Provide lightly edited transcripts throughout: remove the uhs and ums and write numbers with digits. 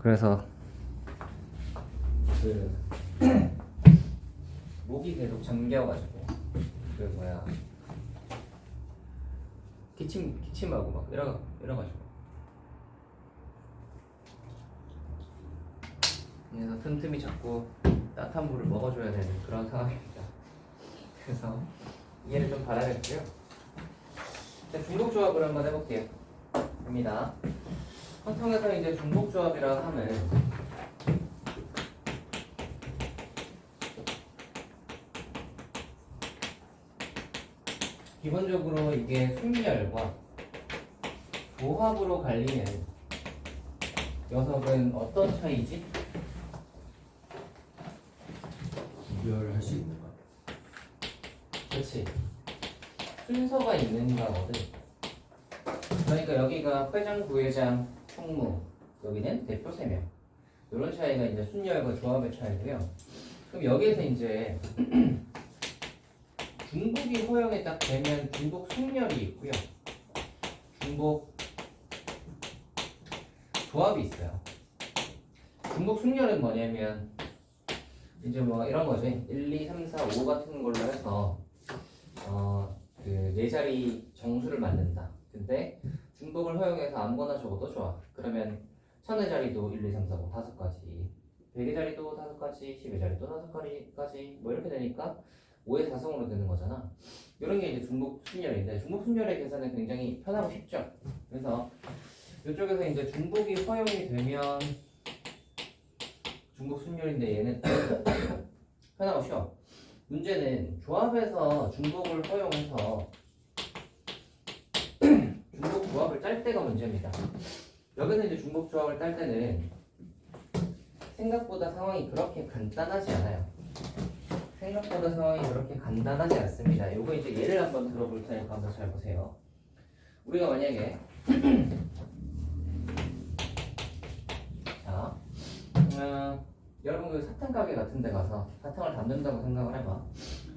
그래서 목이 계속 잠겨가지고 기침하고 막 이래가지고 그래서 틈틈이 자꾸 따뜻한 물을 먹어줘야 되는 그런 상황입니다. 그래서 이해를 좀 바라겠고요. 중복 조합을 한번 해볼게요. 됩니다. 한통에서 이제 중복 조합이라 하면 기본적으로 이게 순열과 조합으로 갈리는 녀석은 어떤 차이지? 구별할 수 있는 것. 그렇지. 순서가 있는 거거든. 그러니까 여기가 회장, 부회장, 총무, 여기는 대표 3명. 이런 차이가 이제 순열과 조합의 차이고요. 그럼 여기에서 이제 중복이 허용이 딱 되면 중복 순열이 있고요. 중복 조합이 있어요. 중복 순열은 뭐냐면 이제 뭐 이런 거지. 1, 2, 3, 4, 5 같은 걸로 해서 그 4자리 정수를 만든다. 근데 중복을 허용해서 아무거나 적어도 좋아. 그러면 1000의 자리도 1, 2, 3, 4, 5 5가지, 100의 자리도 5가지, 10의 자리도 5가지 뭐 이렇게 되니까 5의 4성으로 되는 거잖아. 이런 게 이제 중복 순열인데 중복 순열의 계산은 굉장히 편하고 쉽죠. 그래서 이쪽에서 이제 중복이 허용이 되면 중복 순열인데 얘는 편하고 쉬워. 문제는 조합에서 중복을 허용해서 중복 조합을 짤 때가 문제입니다. 여기서 이제 중복 조합을 딸 때는 생각보다 상황이 그렇게 간단하지 않아요. 생각보다 상황이 그렇게 간단하지 않습니다. 요거 이제 예를 한번 들어볼 테니까 한번 잘 보세요. 우리가 만약에 자, 여러분 그 사탕 가게 같은 데 가서 사탕을 담는다고 생각을 해봐.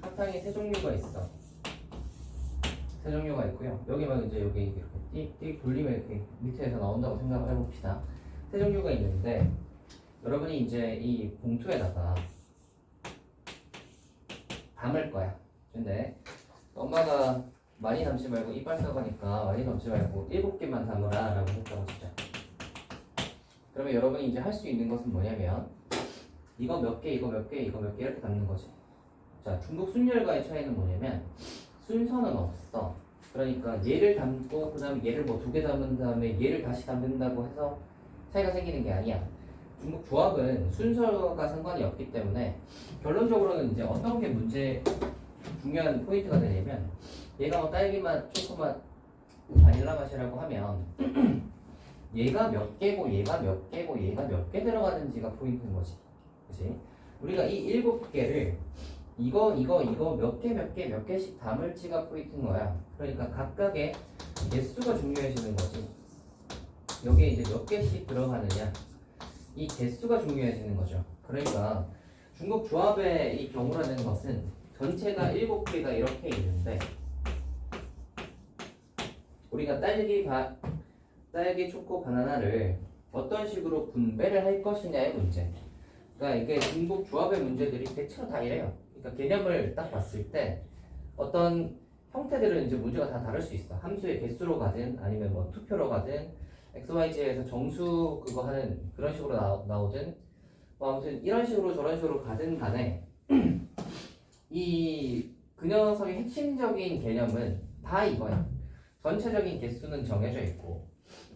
사탕이 3종류가 있어. 3종류가 있고요. 여기만 이제 여기 이렇게 띡띡 돌리면 이렇게 밑에서 나온다고 생각을 해봅시다. 3종류가 있는데 여러분이 이제 이 봉투에다가 담을 거야. 근데 엄마가 많이 담지 말고 이빨 썩으니까 많이 담지 말고 7개만 담으라 라고 했다고 진짜. 그러면 여러분이 이제 할 수 있는 것은 뭐냐면 이거 몇 개, 이거 몇 개, 이거 몇 개 이렇게 담는 거지. 자, 중복 순열과의 차이는 뭐냐면 순서는 없어. 그러니까 얘를 담고 그 다음에 얘를 뭐 2개 담은 다음에 얘를 다시 담는다고 해서 차이가 생기는 게 아니야. 중복 조합은 순서가 상관이 없기 때문에 결론적으로는 이제 어떤 게 중요한 포인트가 되냐면 얘가 뭐 딸기맛, 초코맛, 바닐라 맛이라고 하면 얘가 몇 개고 얘가 몇 개고 얘가 몇 개 들어가는지가 포인트인 거지. 그치? 우리가 이 7개를 이거 몇 개 몇 개씩 담을지가 포인트인 거야. 그러니까 각각의 개수가 중요해지는 거지. 여기에 이제 몇 개씩 들어가느냐 이 개수가 중요해지는 거죠. 그러니까 중복 조합의 이 경우라는 것은 전체가 7개가 이렇게 있는데 우리가 딸기, 초코, 바나나를 어떤 식으로 분배를 할 것이냐의 문제. 그러니까 이게 중복 조합의 문제들이 대체로 다 이래요. 그러니까 개념을 딱 봤을 때 어떤 형태들은 이제 문제가 다 다를 수 있어. 함수의 개수로 가든 아니면 뭐 투표로 가든 XYZ에서 정수 그거 하는 그런 식으로 나오든 뭐 아무튼 이런 식으로 저런 식으로 가든 간에 그 녀석의 핵심적인 개념은 다 이거야. 전체적인 개수는 정해져 있고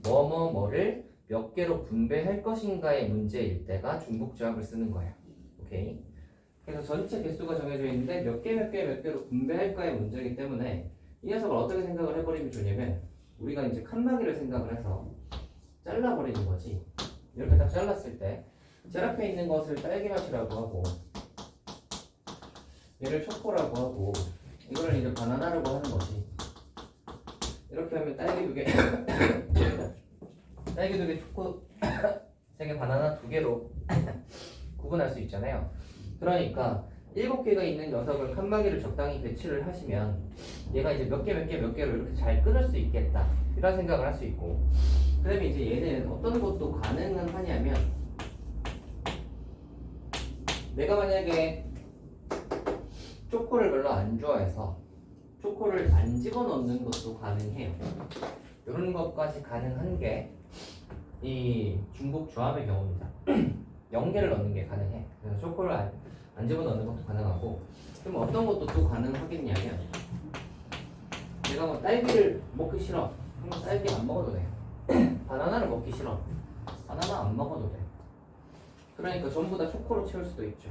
뭐를 몇 개로 분배할 것인가의 문제일 때가 중복 조합을 쓰는 거야. 오케이? 그래서 전체 개수가 정해져 있는데 몇 개로 분배할까의 문제이기 때문에 이 녀석을 어떻게 생각을 해버리면 좋냐면 우리가 이제 칸막이를 생각을 해서 잘라버리는 거지. 이렇게 딱 잘랐을 때 제일 앞에 있는 것을 딸기맛이라고 하고 얘를 초코라고 하고 이거를 이제 바나나라고 하는 거지. 이렇게 하면 딸기 2개 딸기 2개, 초코 3개, 바나나 2개로 구분할 수 있잖아요. 그러니까 7개가 있는 녀석을 칸막이를 적당히 배치를 하시면 얘가 이제 몇 개로 이렇게 잘 끊을 수 있겠다 이런 생각을 할 수 있고, 그 다음에 이제 얘는 어떤 것도 가능은 하냐면 내가 만약에 초코를 별로 안 좋아해서 초코를 안 집어넣는 것도 가능해요. 이런 것까지 가능한 게 이 중복 조합의 경우입니다. 0개를 넣는 게 가능해. 그래서 초코를 안 집어넣는 것도 가능하고, 그럼 어떤 것도 또 가능하겠냐면, 내가 뭐 딸기를 먹기 싫어. 그럼 딸기 안 먹어도 돼. 바나나를 먹기 싫어. 바나나 안 먹어도 돼. 그러니까 전부 다 초코로 채울 수도 있죠.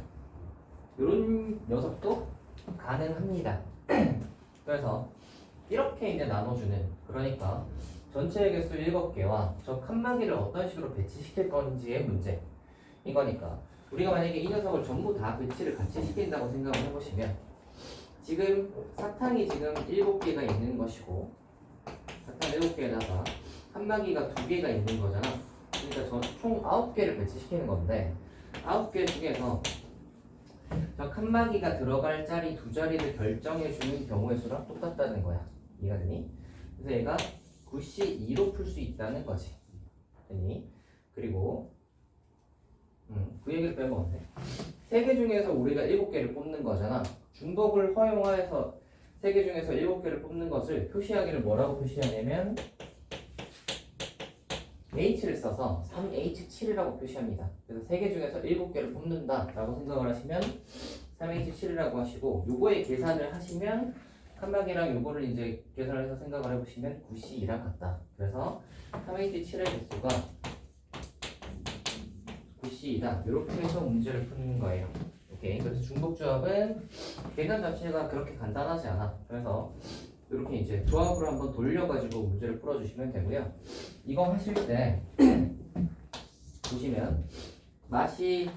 이런 녀석도 가능합니다. 그래서 이렇게 이제 나눠주는, 그러니까 전체의 개수 7개와 저 칸막이를 어떤 식으로 배치시킬 건지의 문제. 이거니까 우리가 만약에 이 녀석을 전부 다 배치를 같이 시킨다고 생각을 해보시면, 지금 사탕이 지금 7개가 있는 것이고, 사탕 7개에다가 칸막이가 2개가 있는 거잖아. 그러니까 총 9개를 배치시키는 건데, 9개 중에서 저 칸막이가 들어갈 자리 2자리를 결정해주는 경우의 수랑 똑같다는 거야. 이해가 되니? 그래서 얘가 9C2로 풀 수 있다는 거지. 되니? 그리고 그 얘기를 빼먹었네. 3개 중에서 우리가 7개를 뽑는 거잖아. 중복을 허용하여서 3개 중에서 7개를 뽑는 것을 표시하기를 뭐라고 표시하냐면 H를 써서 3H7이라고 표시합니다. 그래서 3개 중에서 7개를 뽑는다 라고 생각을 하시면 3H7이라고 하시고, 요거의 계산을 하시면 칸막이랑 요거를 이제 계산을 해서 생각을 해보시면 9C2랑 같다. 그래서 3H7의 개수가 9C2다. 이렇게 해서 문제를 푸는 거예요. 오케이. 그래서 중복조합은 계산 자체가 그렇게 간단하지 않아. 그래서 이렇게 이제 조합으로 한번 돌려가지고 문제를 풀어주시면 되고요. 이거 하실 때 보시면 맛이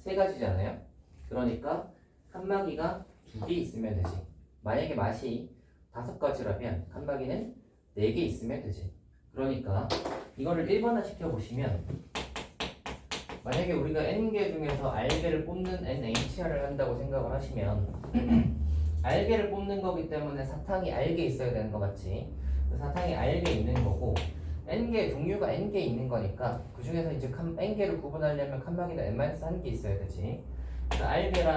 3가지잖아요. 그러니까 칸막이가 2개 있으면 되지. 만약에 맛이 5가지라면 칸막이는 4개 있으면 되지. 그러니까 이거를 1번화 시켜보시면, 만약에 우리가 n개 중에서 r개를 뽑는 NHR을 한다고 생각을 하시면 r개를 뽑는 거기 때문에 사탕이 r개 있어야 되는 거 맞지? 사탕이 r개 있는 거고, n개 종류가 n개 있는 거니까 그 중에서 이제 n개를 구분하려면 칸막이는 n-1개 있어야 되지. 그래서 r개랑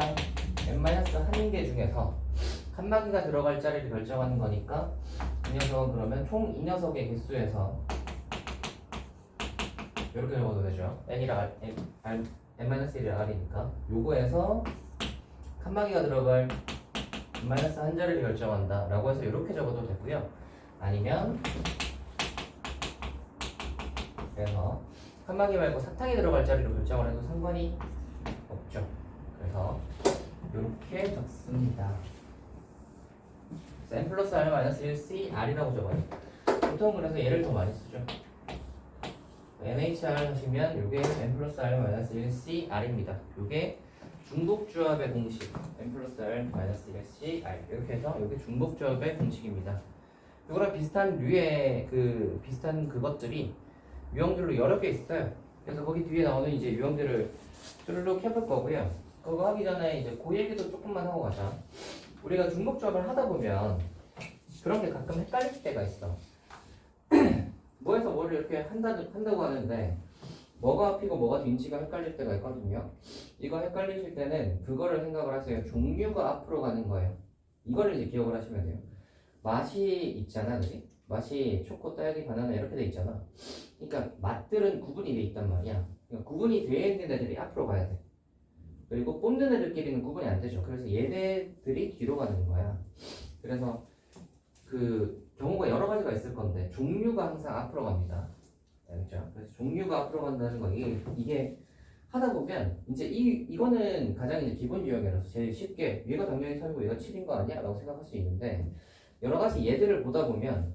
n-1개 중에서 칸막이가 들어갈 자리를 결정하는 거니까 이 녀석은 그러면 총 이 녀석의 개수에서 이렇게 적어도 되죠. n이랑 n-1이랑 r이니까 요거에서 칸막이가 들어갈 n-한 자리를 결정한다 라고 해서 이렇게 적어도 되고요. 아니면 그래서 칸막이 말고 사탕이 들어갈 자리로 결정을 해도 상관이 없죠. 그래서 이렇게 적습니다. n 플러스 r 마이너스 1c r이라고 적어요. 보통 그래서 얘를 더 많이 쓰죠. NHR 하시면 이게 n 플러스 r 마이너스 1c r입니다. 이게 중복조합의 공식, n 플러스 r 마이너스 1c r, 이렇게 해서 이게 중복조합의 공식입니다. 이거랑 비슷한 류의 비슷한 그것들이 유형들로 여러 개 있어요. 그래서 거기 뒤에 나오는 이제 유형들을 쭈르륵 해볼 거고요. 그거 하기 전에 이제 그 얘기도 조금만 하고 가자. 우리가 중복조합을 하다 보면 그런 게 가끔 헷갈릴 때가 있어. 뭐에서 뭐를 이렇게 한다고 하는데 뭐가 앞이고 뭐가 뒤인지가 헷갈릴 때가 있거든요. 이거 헷갈리실 때는 그거를 생각을 하세요. 종류가 앞으로 가는 거예요. 이거를 이제 기억을 하시면 돼요. 맛이 있잖아, 그지? 맛이 초코, 딸기, 바나나 이렇게 돼 있잖아. 그러니까 맛들은 구분이 돼 있단 말이야. 그러니까 구분이 돼 있는 애들이 앞으로 가야 돼. 그리고 뽑는 애들끼리는 구분이 안 되죠. 그래서 얘네들이 뒤로 가는 거야. 그래서 그 경우가 여러 가지가 있을 건데 종류가 항상 앞으로 갑니다. 알겠죠? 그래서 종류가 앞으로 간다는 거, 이게 하다 보면 이제 이거는 가장 이제 기본 유형이라서 제일 쉽게 얘가 당연히 3이고 얘가 7인 거 아니야? 라고 생각할 수 있는데, 여러 가지 얘들을 보다 보면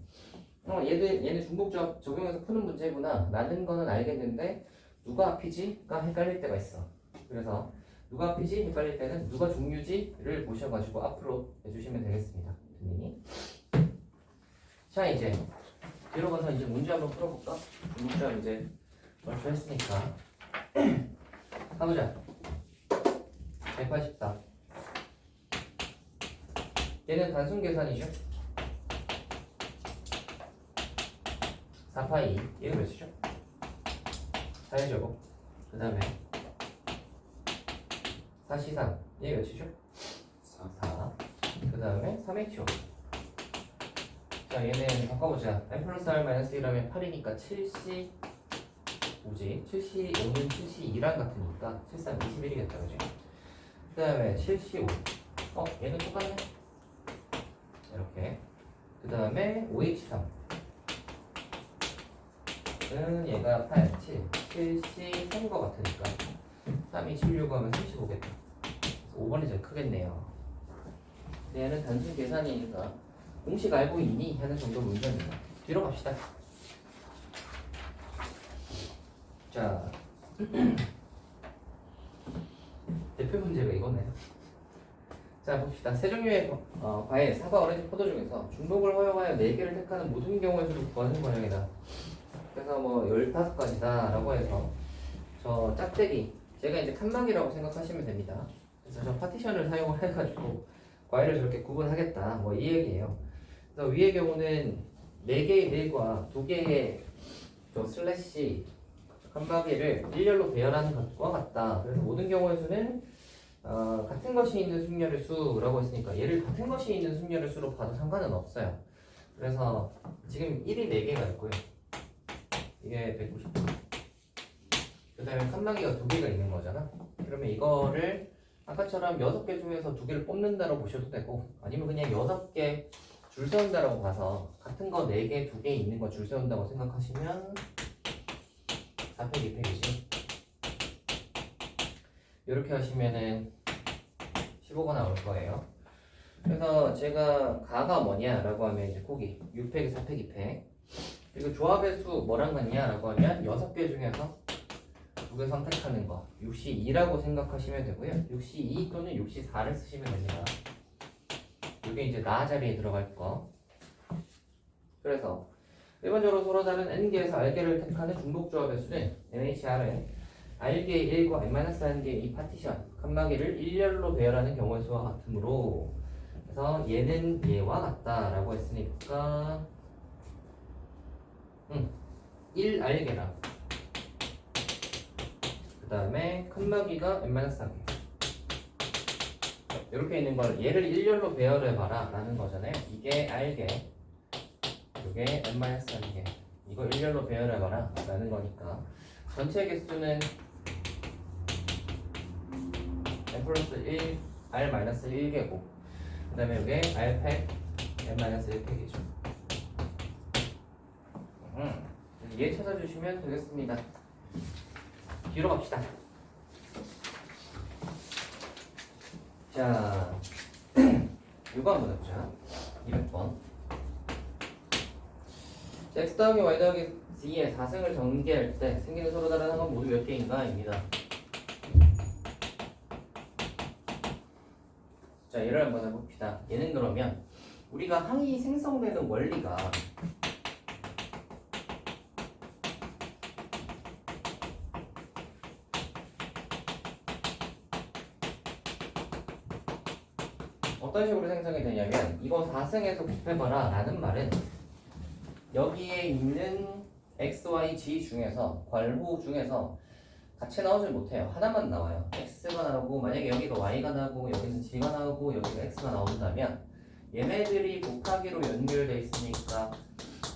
얘는 중복조합 적용해서 푸는 문제구나 라는 거는 알겠는데 누가 앞이지?가 헷갈릴 때가 있어. 그래서 누가 앞이지? 헷갈릴 때는 누가 종류지?를 보셔가지고 앞으로 해주시면 되겠습니다. 자, 이제 뒤로 가서 이제 문제 한번 풀어볼까? 중복조합 이제 벌써 했으니까 가보자. 184. 얘는 단순 계산이죠. 4파이 얘가 몇이죠? 4의 제곱. 그 다음에 4C3 얘 몇이죠? 4. 그 다음에 3H5. 자 얘는 바꿔보자. n 플러스 r 마이너스 1하면 8이니까 7C 5지. 7C5는 7C2랑 같으니까 73 21이겠다 그지? 그 다음에 7C5 얘는 똑같네 이렇게. 그 다음에 5H3 는 얘가 8, 7, 7C 3인 것 같으니까 3이 16 하면 35겠다. 5번이 제일 크겠네요. 얘는 단순 계산이니까 공식 알고 있니? 하는 정도 문제입니다. 뒤로 갑시다. 자 대표 문제가 이거네요. 자 봅시다. 세 종류의 과일, 사과, 오렌지, 포도 중에서 중복을 허용하여 4개를 택하는 모든 경우에서도 구하는 모양이다. 그래서 뭐 15가지다 라고 해서 저 짝대기 제가 이제 칸막이라고 생각하시면 됩니다. 그래서 저 파티션을 사용을 해가지고 과일을 저렇게 구분하겠다 뭐 이 얘기예요. 그래서 위의 경우는 4개의 일과 2개의 저 슬래시 칸막이를 일렬로 배열하는 것과 같다. 그래서 모든 경우의 수는 같은 것이 있는 순열의 수라고 했으니까 얘를 같은 것이 있는 순열의 수로 봐도 상관은 없어요. 그래서 지금 1이 4개가 있고요. 이게 190도. 그 다음에 칸막이가 2개가 있는 거잖아. 그러면 이거를 아까처럼 6개 중에서 2개를 뽑는다고 보셔도 되고, 아니면 그냥 6개 줄 세운다라고 봐서 같은 거 4개, 2개 있는 거 줄 세운다고 생각하시면 4팩, 2팩이지. 이렇게 하시면은 15가 나올 거예요. 그래서 제가 가가 뭐냐라고 하면 이제 고기 6팩, 4팩, 2팩. 그리고 조합의 수 뭐랑 같냐라고 하면 6개 중에서 2개 선택하는 거 6C2라고 생각하시면 되고요. 6C2 또는 6C4를 쓰시면 됩니다. 이게 이제 나 자리에 들어갈 거. 그래서 일반적으로 서로 다른 N개에서 R개를 택하는 중복 조합의 수는 NHR은 R개 1과 N-1개 이 파티션 칸막이를 일렬로 배열하는 경우의 수와 같으므로, 그래서 얘는 얘와 같다라고 했으니까 1R개랑 그 다음에 칸막이가 N-1개 이렇게 있는 걸 얘를 일렬로 배열해봐라 라는 거잖아요. 이게 R개, 이게 N-1개, 이거 일렬로 배열해봐라 라는 거니까 전체 개수는 N 플러스 1, R 마이너스 1개고, 그 다음에 이게 R팩, N 마이너스 1팩이죠. 얘 찾아주시면 되겠습니다. 뒤로 갑시다. 자, 이거 한번 해보자. 200번. x 더하기 y 더하기 z의 4승을 전개할 때 생기는 서로 다른 항은 모두 몇 개인가? 입니다. 자, 얘를 한번 해봅시다. 얘는 그러면 우리가 항이 생성되는 원리가 어떤 식으로 생성이 되냐면, 이거 4승에서 곱해봐라 라는 말은 여기에 있는 x, y, g 중에서 괄호 중에서 같이 나오질 못해요. 하나만 나와요. x가 나오고, 만약에 여기가 y가 나오고 여기는 g가 나오고 여기가 x가 나온다면 얘네들이 곱하기로 연결돼 있으니까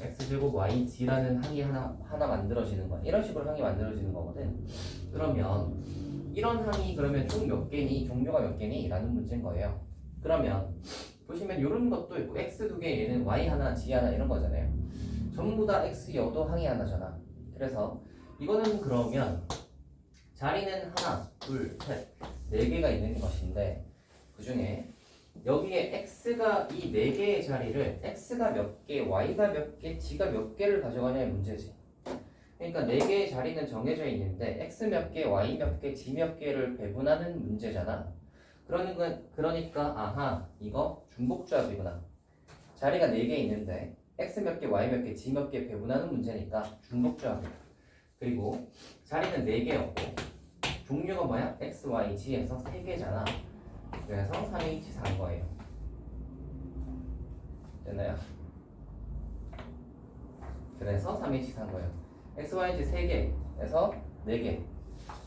x제곱 yg라는 항이 하나 만들어지는 거야. 이런 식으로 항이 만들어지는 거거든. 그러면 이런 항이 그러면 총 몇 개니? 종류가 몇 개니? 라는 문제인 거예요. 그러면 보시면 이런 것도 있고, x 2개 얘는 y 하나, g 하나 이런 거잖아요. 전부 다 x여도 항이 하나잖아. 그래서 이거는 그러면 자리는 하나, 둘, 셋, 4개가 있는 것인데, 그 중에 여기에 x가 이 4개의 자리를 x가 몇 개, y가 몇 개, g가 몇 개를 가져가냐의 문제지. 그러니까 4개의 자리는 정해져 있는데 x 몇 개, y 몇 개, g 몇 개를 배분하는 문제잖아. 그러니까 아하, 이거 중복조합이구나. 자리가 4개 있는데 x 몇 개, y 몇 개, g 몇 개 배분하는 문제니까 중복조합이다. 그리고 자리는 4개였고 종류가 뭐야? x, y, g에서 3개잖아. 그래서 3H4인 거예요. 됐나요? 그래서 3H4인 거예요. x, y, g 3개에서 4개.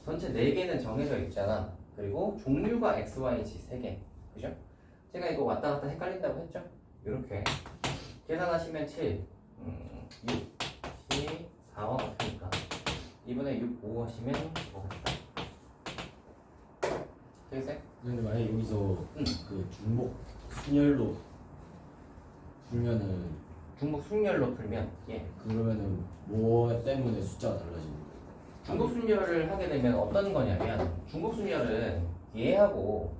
전체 4개는 정해져 있잖아. 그리고 종류가 x, y, z 3개. 그죠? 제가 이거 왔다 갔다 헷갈린다고 했죠? 이렇게 계산하시면 7, 6, 12, 4와 같으니까 2분의 6, 5 하시면 5겠다. 되겠어요? 근데 만약에 여기서 그 중복 순열로 풀면은 중복 순열로 풀면 그러면은 뭐 때문에 숫자가 달라지는 거예요? 중복 순열을 하게 되면 어떤 거냐면 중복 순열은 얘하고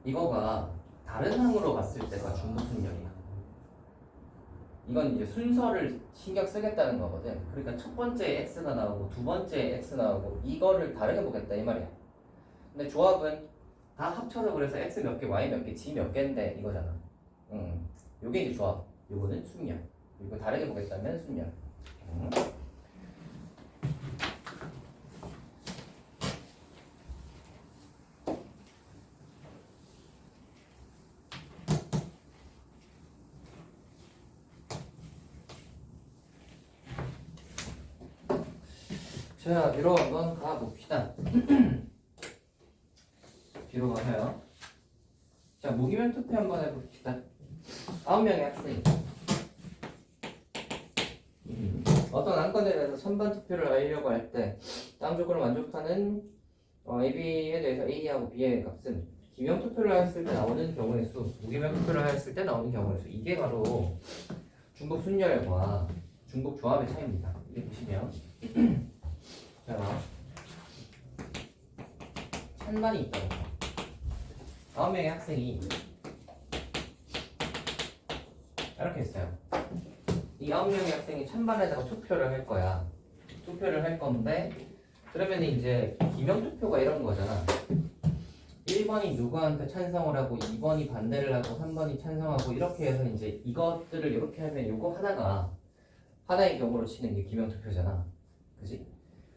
이거가 다른 항으로 갔을 때가 중복 순열이야. 이건 이제 순서를 신경 쓰겠다는 거거든. 그러니까 첫 번째 x가 나오고 두 번째 x 나오고 이거를 다르게 보겠다 이 말이야. 근데 조합은 다 합쳐서 그래서 x 몇 개, y 몇 개, z 몇 개인데 이거잖아. 요게 이제 조합. 요거는 순열. 이거 다르게 보겠다면 순열. 자, 뒤로 한번 가봅시다. 뒤로 가서요. 자, 무기명 투표 한번 해봅시다. 9명의 학생이 어떤 안건에 대해서 선반 투표를 하려고 할 때 다음 조건을 만족하는 AB에 대해서 A하고 B의 값은 기명 투표를 했을 때 나오는 경우의 수, 무기명 투표를 했을 때 나오는 경우의 수. 이게 바로 중복 순열과 중복 조합의 차이입니다. 이게 보시면 자, 찬반이 있다고. 9명의 학생이 이렇게 했어요. 이 9명의 학생이 찬반에다가 투표를 할 거야. 투표를 할 건데, 그러면 이제 기명 투표가 이런 거잖아. 1번이 누구한테 찬성을 하고, 2번이 반대를 하고, 3번이 찬성하고, 이렇게 해서 이제 이것들을 이렇게 하면 이거 하나가 하나의 경우로 치는 게 기명 투표잖아. 그지?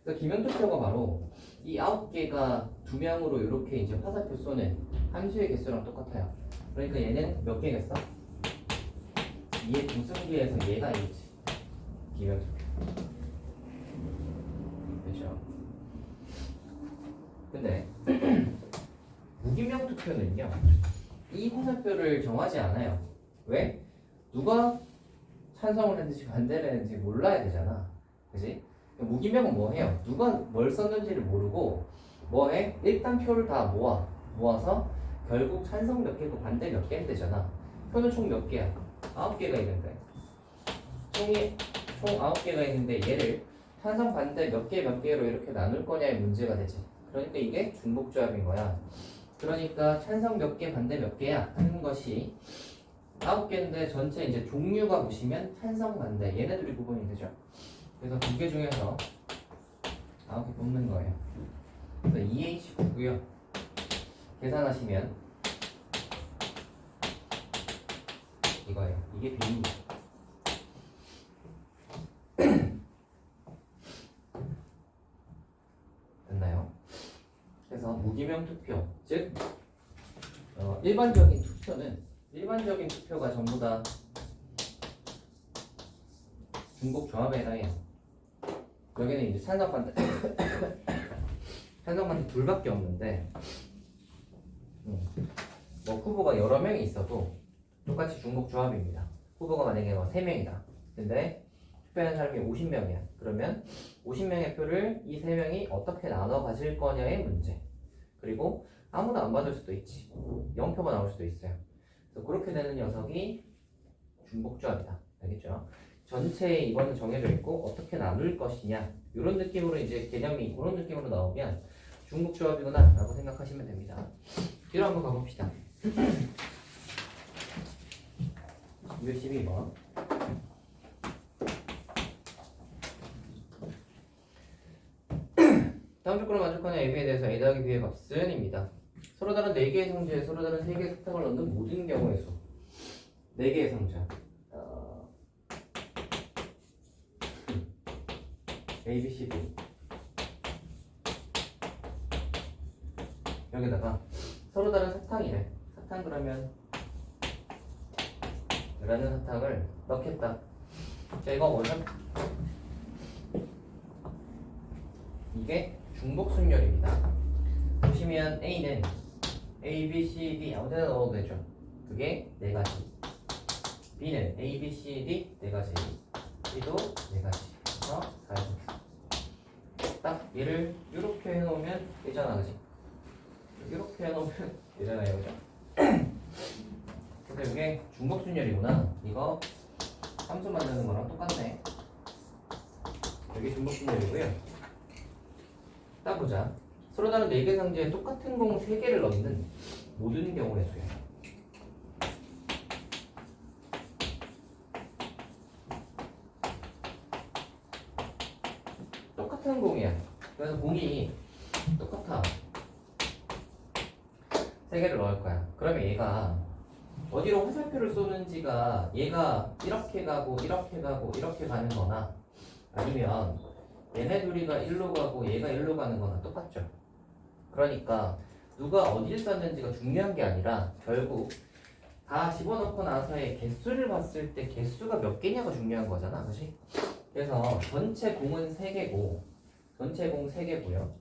그래서 기명 투표가 바로 이 9개가 2명으로 이렇게 이제 화살표 쏘는 함수의 개수랑 똑같아요. 그러니까 얘는 몇 개겠어? 2의 부승비에서 얘가 있지. 기명 투표. 그렇죠? 근데 무기명 투표는요, 이 화살표를 정하지 않아요. 왜? 누가 찬성을 했는지 반대를 했는지 몰라야 되잖아. 그지? 무기명은 뭐 해요? 누가 뭘 썼는지를 모르고 뭐 해? 일단 표를 다 모아서 결국 찬성 몇 개고 반대 몇 개는 되잖아. 표는 총 몇 개야? 9개가 있는데 총 9개가 있는데 얘를 찬성 반대 몇 개로 이렇게 나눌 거냐의 문제가 되지. 그러니까 이게 중복조합인 거야. 그러니까 찬성 몇 개 반대 몇 개야 하는 것이 9개인데 전체 이제 종류가 보시면 찬성 반대 얘네들이 구분이 되죠. 그래서 2개 중에서 9개 뽑는 거예요. 그래서 2H9고요. 계산하시면 이거예요. 이게 B입니다. 됐나요? 그래서 무기명 투표, 즉 일반적인 투표가 전부 다 중복 조합에 해당해요. 여기는 이제 찬성 반대 둘밖에 없는데 뭐 후보가 여러 명이 있어도 똑같이 중복 조합입니다. 후보가 만약에 3명이다. 근데 투표하는 사람이 50명이야. 그러면 50명의 표를 이 3명이 어떻게 나눠 가질 거냐의 문제. 그리고 아무도 안 받을 수도 있지. 0표가 나올 수도 있어요. 그래서 그렇게 되는 녀석이 중복 조합이다. 알겠죠? 전체에 이거는 정해져 있고 어떻게 나눌 것이냐 이런 느낌으로 이제 개념이 그런 느낌으로 나오면 중복 조합이구나 라고 생각하시면 됩니다. 뒤로 한번 가봅시다. 212번 다음 조건을 만족하는 AB에 대해서 A 더하기 B의 값은 입니다. 서로 다른 4개의 성질에 서로 다른 3개의 사탕을 넣는 모든 경우의 수 4개의 성질 A, B, C, D 여기다가 서로 다른 사탕이래. 사탕 그러면 라는 사탕을 넣겠다. 자 이거 뭐죠? 이게 중복순열입니다. 보시면 A는 A, B, C, D 아무데나 넣어도 되죠. 그게 4가지. B는 A, B, C, D 4가지. C도 4가지. 그래서 4에서 딱 얘를 이렇게 해놓으면 되잖아, 그지? 이렇게 해놓으면 되잖아요, 그죠? 그래서 이게 중복순열이구나. 이거 함수 만드는 거랑 똑같네. 여기 중복순열이고요. 딱 보자. 서로 다른 4개 상자에 똑같은 공 3개를 넣는 모든 경우의 수야. 똑같은 공이야. 그래서 공이 똑같아. 3개를 넣을 거야. 그러면 얘가 어디로 화살표를 쏘는지가 얘가 이렇게 가고 이렇게 가고 이렇게 가는 거나 아니면 얘네 둘이가 일로 가고 얘가 일로 가는 거나 똑같죠. 그러니까 누가 어디를 쐈는지가 중요한 게 아니라 결국 다 집어넣고 나서의 개수를 봤을 때 개수가 몇 개냐가 중요한 거잖아, 그치? 그래서 전체 공은 3개고 전체 공 3개고요.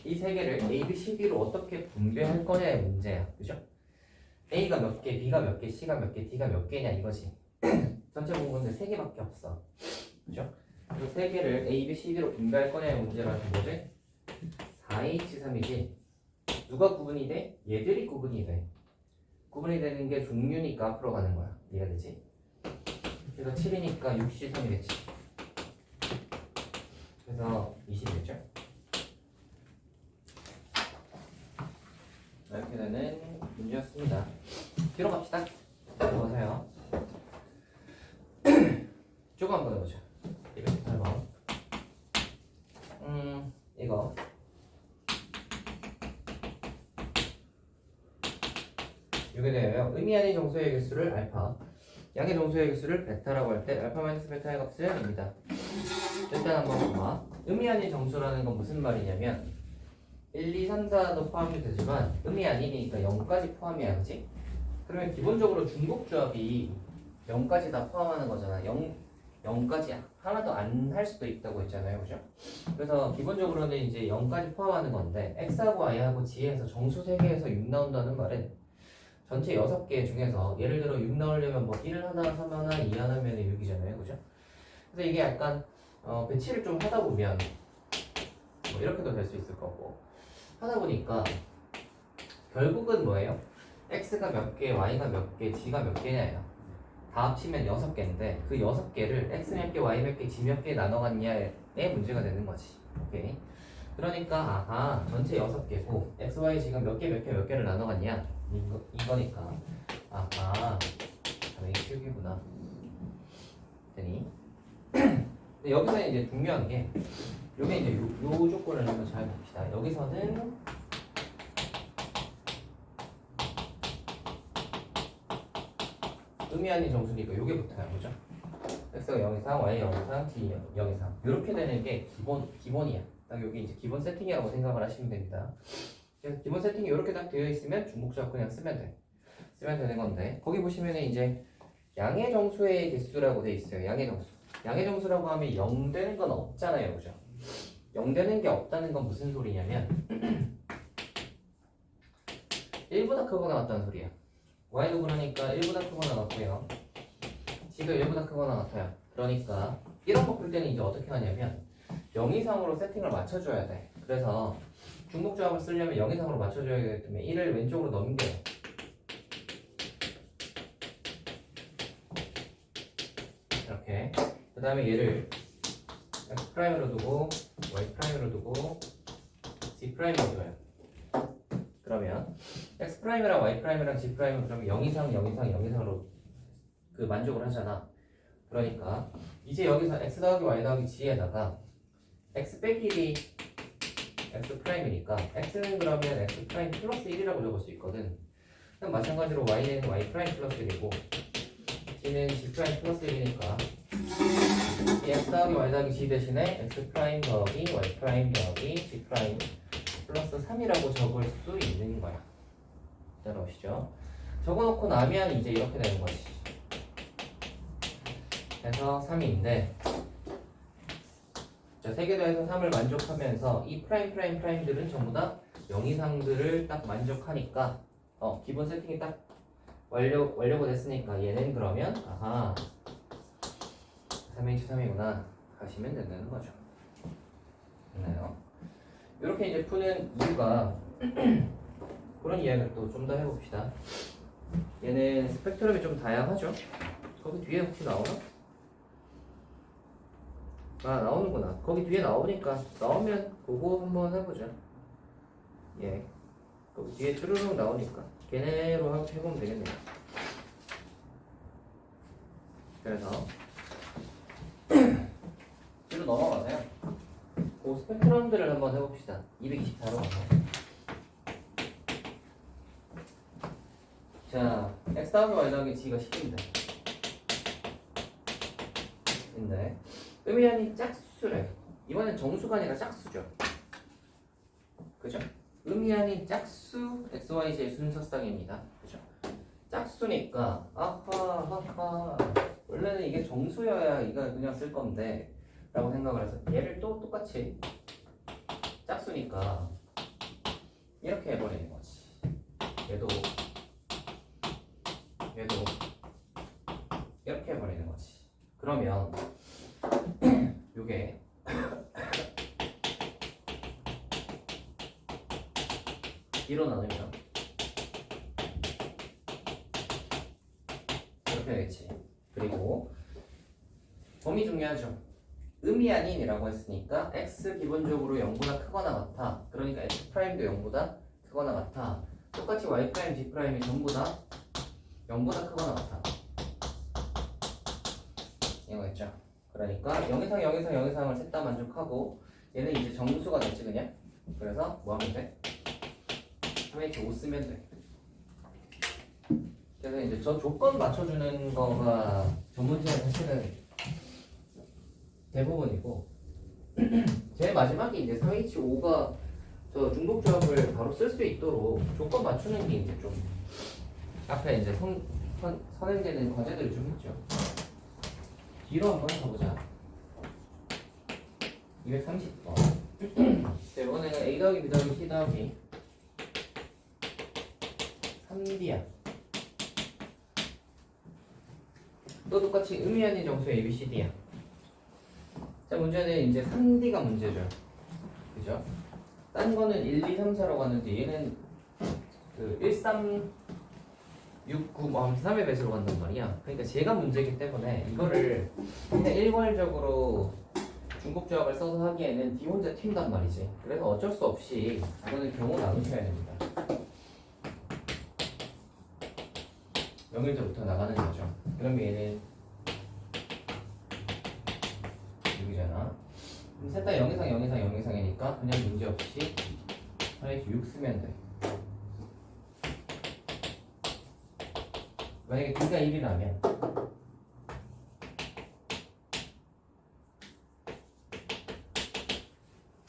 이 3개를 A, B, C, D로 어떻게 분배할 거냐의 문제야, 그죠? A가 몇 개, B가 몇 개, C가 몇 개, D가 몇 개냐 이거지. 전체 공 근데 3개밖에 없어, 그죠? 그래서 3개를 A, B, C, D로 분배할 거냐의 문제라서 뭐지? 4H3이지. 누가 구분이 돼? 얘들이 구분이 돼. 구분이 되는 게 종류니까 앞으로 가는 거야. 이해가 되지? 그래서 7이니까 6C3이 됐지. 그래서 20 됐죠? 이렇게 되는 문제였습니다. 뒤로 갑시다. 들어가세요. 조금 한번 해보자. 218번. 이거. 이게 되면 의미 아닌 정수의 개수를 알파, 양의 정수의 개수를 베타라고 할 때 알파 마이너스 베타의 값을 냅니다. 일단 한번 봐봐. 의미 아닌 정수라는 건 무슨 말이냐면 1, 2, 3, 4도 포함이 되지만 의미 아니니까 0까지 포함이야, 그치? 그러면 기본적으로 중복조합이 0까지 다 포함하는 거잖아. 0까지 하나도 안 할 수도 있다고 했잖아요, 그죠? 그래서 기본적으로는 이제 0까지 포함하는 건데 x하고 y하고 g에서 정수 3개에서 6 나온다는 말은 전체 6개 중에서 예를 들어 6 나오려면 뭐 1 하나, 3 하나, 2 하나면 6이잖아요, 그죠? 그래서 이게 약간 배치를 좀 하다 보면 뭐 이렇게도 될 수 있을 거고 하다 보니까 결국은 뭐예요? x가 몇 개, y가 몇 개, g가 몇 개냐예요. 다 합치면 6개인데 그 6개를 x 몇 개, y 몇 개, g 몇 개 나눠갔냐의 문제가 되는 거지. 오케이. 그러니까 아하 전체 6개고 x, y, g가 몇 개, 몇 개, 몇 개를 나눠갔냐 이거니까 아하 당연히 키우기구나 되니. 근데 여기서 이제 중요한 게 요게 이제 요 조건을 한번 잘 봅시다. 여기서는 의미 아닌 정수니까 요게 붙어요, 그죠? x가 0 이상, y 0 이상, g 0 이상 이렇게 되는 게 기본이야. 딱 여기 이제 기본 세팅이라고 생각을 하시면 됩니다. 그래서 기본 세팅이 이렇게 딱 되어 있으면 중복조합 그냥 쓰면 돼. 쓰면 되는 건데 거기 보시면 이제 양의 정수의 개수라고 돼 있어요. 양의 정수. 양의 정수라고 하면 0 되는 건 없잖아요, 그죠? 0 되는 게 없다는 건 무슨 소리냐면 1보다 크거나 같다는 소리야. y도 그러니까 1보다 크거나 같고요. g도 1보다 크거나 같아요. 그러니까 이런 거 풀 때는 이제 어떻게 하냐면 0 이상으로 세팅을 맞춰줘야 돼. 그래서 중복조합을 쓰려면 0 이상으로 맞춰줘야 되기 때문에 1을 왼쪽으로 넘겨요. 이렇게. 그 다음에 얘를 X'으로 두고 Y'으로 두고 G'으로 둬요. 그러면 X'이랑 Y'이랑 G'은 그러면 0 이상, 0 이상, 0 이상으로 그 만족을 하잖아. 그러니까 이제 여기서 X 더하기 Y 더하기 G에다가 X 빼기 1이 X'이니까 X는 그러면 X' 플러스 1이라고 적을 수 있거든. 그럼 마찬가지로 Y는 Y' 플러스 1이고 G는 G' 플러스 1이니까 이 X 더하기 Y 더하기 G 대신에 X' 더하기 Y' 더하기 G' 플러스 3이라고 적을 수 있는 거야. 따라오시죠. 적어놓고 나면 이제 이렇게 되는 거지. 그래서 3인데 자, 세계도에서 3을 만족하면서 이 프라임들은 전부 다 0 이상들을 딱 만족하니까 기본 세팅이 딱 완료가 됐으니까 얘는 그러면 아하 3H3이구나 하시면 된다는 거죠. 됐나요? 이렇게 이제 푸는 이유가 그런 이야기를 또 좀 더 해봅시다. 얘는 스펙트럼이 좀 다양하죠? 거기 뒤에 혹시 나오나? 아 나오는구나. 거기 뒤에 나오니까 나오면 그거 한번 해보자. 예, 거기 뒤에 쭈루룩 나오니까 걔네로 해보면 되겠네요. 그래서 뒤로 넘어가세요. 그 스펙트럼들을 한번 해봅시다. 224로 가서. 자, x 더하기 y 더하기 g가 10인데 근데 음이한이 짝수래. 이번엔 정수가 아니라 짝수죠. 그죠? 음이한이 짝수 xyz의 순서쌍입니다. 그죠? 짝수니까 아하 원래는 이게 정수여야 이거 그냥 쓸 건데 라고 생각을 해서 얘를 또 똑같이 짝수니까 이렇게 해버리는 거지. 얘도 이렇게 해버리는 거지. 그러면 요게 B로 나누면 이렇게 되겠지. 그리고 범위 중요하죠. 음이 아닌이라고 했으니까 x 기본적으로 0보다 크거나 같아. 그러니까 x 프라임도 0보다 크거나 같아. 똑같이 y 프라임, d 프라임이 전부 다 0보다 크거나 같아. 이거겠죠. 그러니까 0 이상, 0 이상, 0 이상을 셋 다 만족하고 얘는 이제 정수가 됐지 그냥. 그래서 뭐 하면 돼? 3H5 쓰면 돼. 그래서 이제 저 조건 맞춰주는 거가 전문지의 사실은 대부분이고 제일 마지막에 이제 3H5가 저 중복조합을 바로 쓸 수 있도록 조건 맞추는 게 이제 좀 앞에 이제 선행되는 과제들을 좀 했죠. 뒤로 한번 가보자. 230번. 이번에는 A 더하기 B 더하기 C 더하기 3D야. 또 똑같이 의미 아닌 정수 A, B, C, D야. 자, 문제는 이제 3D가 문제죠. 그죠? 딴 거는 1, 2, 3, 4라고 하는데 얘는 그 1, 3, 6, 9, 뭐 3의 배수로 간단 말이야. 그러니까 제가 문제이기 때문에 이거를 그냥 일괄적으로 중복조합을 써서 하기에는 D 혼자 튄단 말이지. 그래서 어쩔 수 없이 이거는 경우 나누셔야 됩니다. 0일부터 나가는 거죠. 그러면 얘는 6이잖아. 그럼 셋 다 0 이상, 0 이상, 0 이상이니까 그냥 문제없이 하나씩 6 쓰면 돼. 만약에 D가 1이라면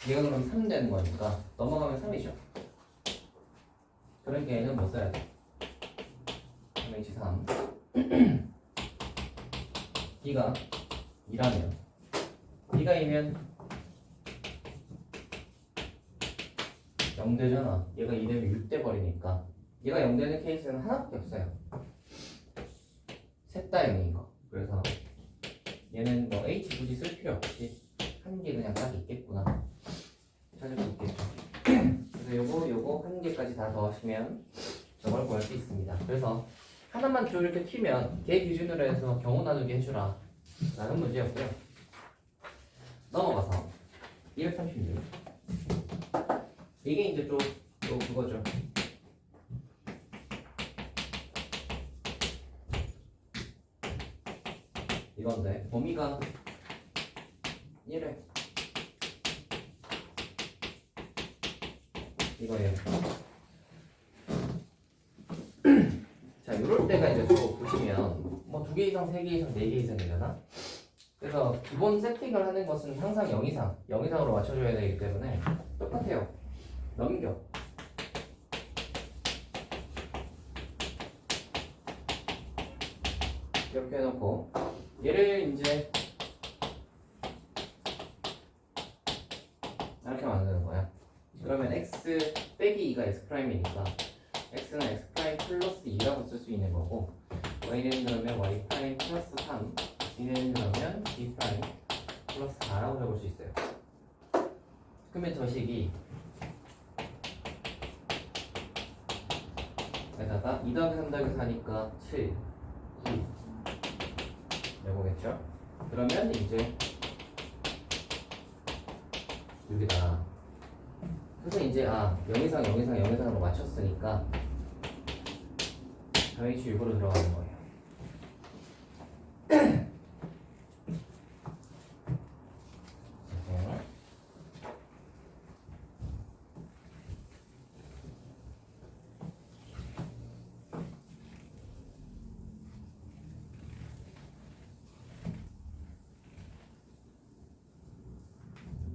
얘가 그럼 3 되는 거니까 넘어가면 3이죠. 그러니까 얘는 뭐 써야 돼? 3H3 D가 2라면 D가 2면 0 되잖아. 얘가 2 되면 6 돼 버리니까 얘가 0 되는 케이스는 하나밖에 없어요. 셋 다 0인 거. 그래서 얘는 뭐 H 굳이 쓸 필요 없이 한 개 그냥 딱 있겠구나 찾을 수 있겠죠. 그래서 요거 한 개까지 다 더하시면 저걸 구할 수 있습니다. 그래서 하나만 좀 이렇게 튀면 걔 기준으로 해서 경우 나누기 해주라 라는 문제였고요. 넘어가서 236 이게 이제 또 그거죠. 이건데 범위가 1회 이거예요. 자, 이럴 때가 이제 또 보시면 뭐 2개 이상, 3개 이상, 4개 이상이잖아. 그래서 기본 세팅을 하는 것은 항상 0 이상, 0 이상으로 맞춰줘야 되기 때문에 똑같아요. 넘겨. 이렇게 해놓고 얘를 이제 2가 x'이니까 x는 x' 플러스 2라고 쓸 수 있는 거고 y는 그러면 y' 플러스 3 z는 그러면 d' 플러스 4라고 적을 수 있어요. 그러면 저 식이 에다가 2 더하기 3 더하기 4니까 7, 9 이거겠죠? 그러면 이제 여기다 그래서 이제 0 이상 0 이상 0 이상으로 맞췄으니까 4H6으로 들어가는 거예요.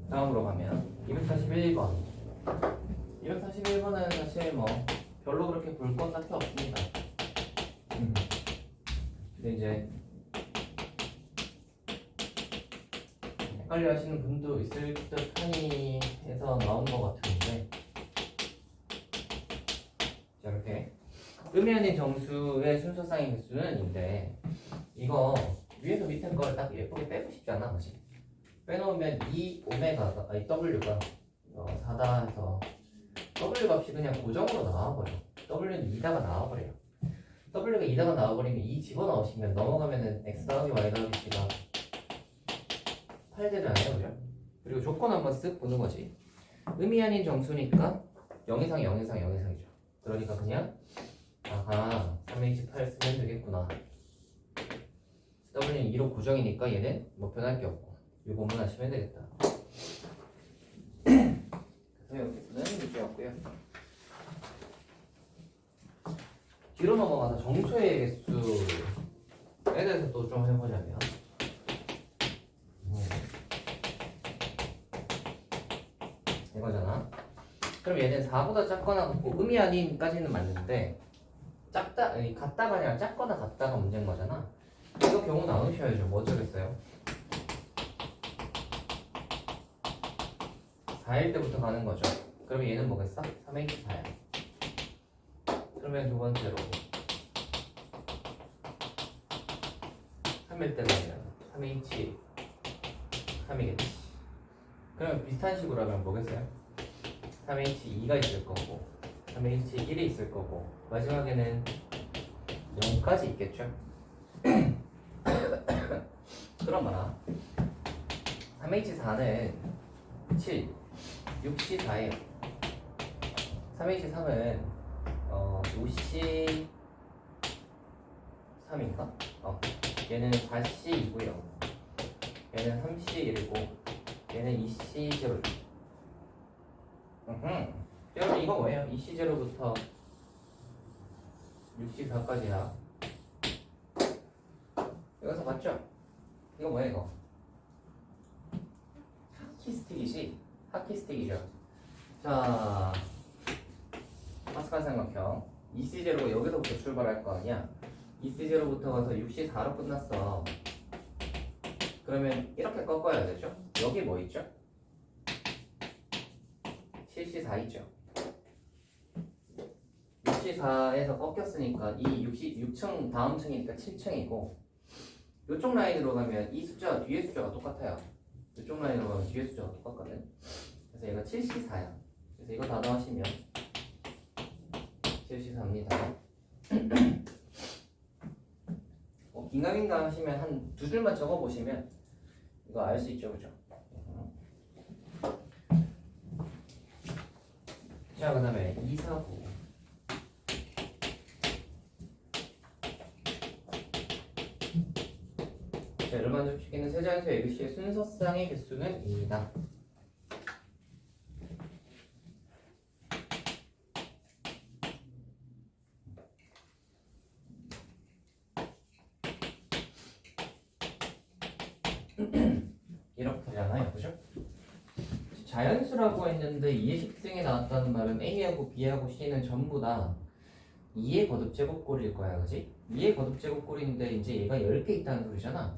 다음으로 가면 241번 241번은 사실 뭐 별로 그렇게 볼 건 딱히 없습니다. 근데 이제 헷갈려 하시는 분도 있을 듯 하니 해서 나온 것 같은데 자 이렇게 의미 아닌 정수의 순서상의 개수는 인데 이거 위에서 밑에 걸 딱 예쁘게 빼고 싶지 않아? 그치? 빼놓으면 이 오메가가 아니 W가 4다 해서 W 값이 그냥 고정으로 나와버려. W는 2다가 나와버려요. W가 2다가 나와버리면 2 집어넣으시면 넘어가면은 X 더하기 Y 더하기 C가 8 되잖아요. 그죠? 그리고 조건 한번 쓱 보는 거지. 의미 아닌 정수니까 0 이상 0 이상 0 이상이죠. 그러니까 그냥 3H8 쓰면 되겠구나. W는 2로 고정이니까 얘는 뭐 변할 게 없고 이거만 하시면 되겠다. 그래서 여기서는 이렇게였고요. 뒤로 넘어가서 정수의 개수에 대해서 또 좀 해보자면 이거잖아. 그럼 얘는 4보다 작거나 같고 의미 아닌까지는 맞는데 같다가 아니라 작거나 같다가 문제인 거잖아. 이거 경우 나누셔야죠. 뭐 어쩌겠어요? 4일 때부터 가는 거죠. 그러면 얘는 뭐겠어? 3H4야. 그러면 두 번째로 3일 때는 3H3이겠지. 그러면 비슷한 식으로 하면 뭐겠어요? 3H2가 있을 거고 3H1이 있을 거고 마지막에는 0까지 있겠죠? 그럼 봐라 3H4는 7 6C4예요 3H3은 5C3인가? 얘는 4C이고요 얘는 3C1이고 얘는 2C0 여러분 이거 뭐예요? 2C0부터 6C4까지야 여기서 봤죠? 이거 뭐야 이거? 하키스틱이지? 하키스틱이죠. 자, 파스칼 삼각형 2C0가 여기서부터 출발할 거 아니야? 2C0부터 가서 6C4로 끝났어. 그러면 이렇게 꺾어야 되죠? 여기 뭐 있죠? 7C4 있죠? 6C4에서 꺾였으니까 이 6층 다음 층이니까 7층이고 이쪽 라인으로 가면 이 숫자가 뒤에 숫자가 똑같아요. 이쪽 라인으로 가면 뒤에 숫자가 똑같거든. 그래서 얘가 7C4야. 그래서 이거 다 더하시면 7C4입니다. 긴가민가 하시면 한 두 줄만 적어보시면 이거 알 수 있죠, 그죠? 자, 그 다음에 2, 4, 9. 자, 이를 만족시키는 세자연수 ABC의 순서상의 개수는 2이다. 이렇게 되잖아요, 그죠? 자연수라고 했는데 2의 식생에 나왔다는 말은 A하고 B하고 C는 전부 다 2의 거듭제곱꼴일 거야, 그지? 2의 거듭제곱꼴인데 이제 얘가 10개 있다는 소리잖아.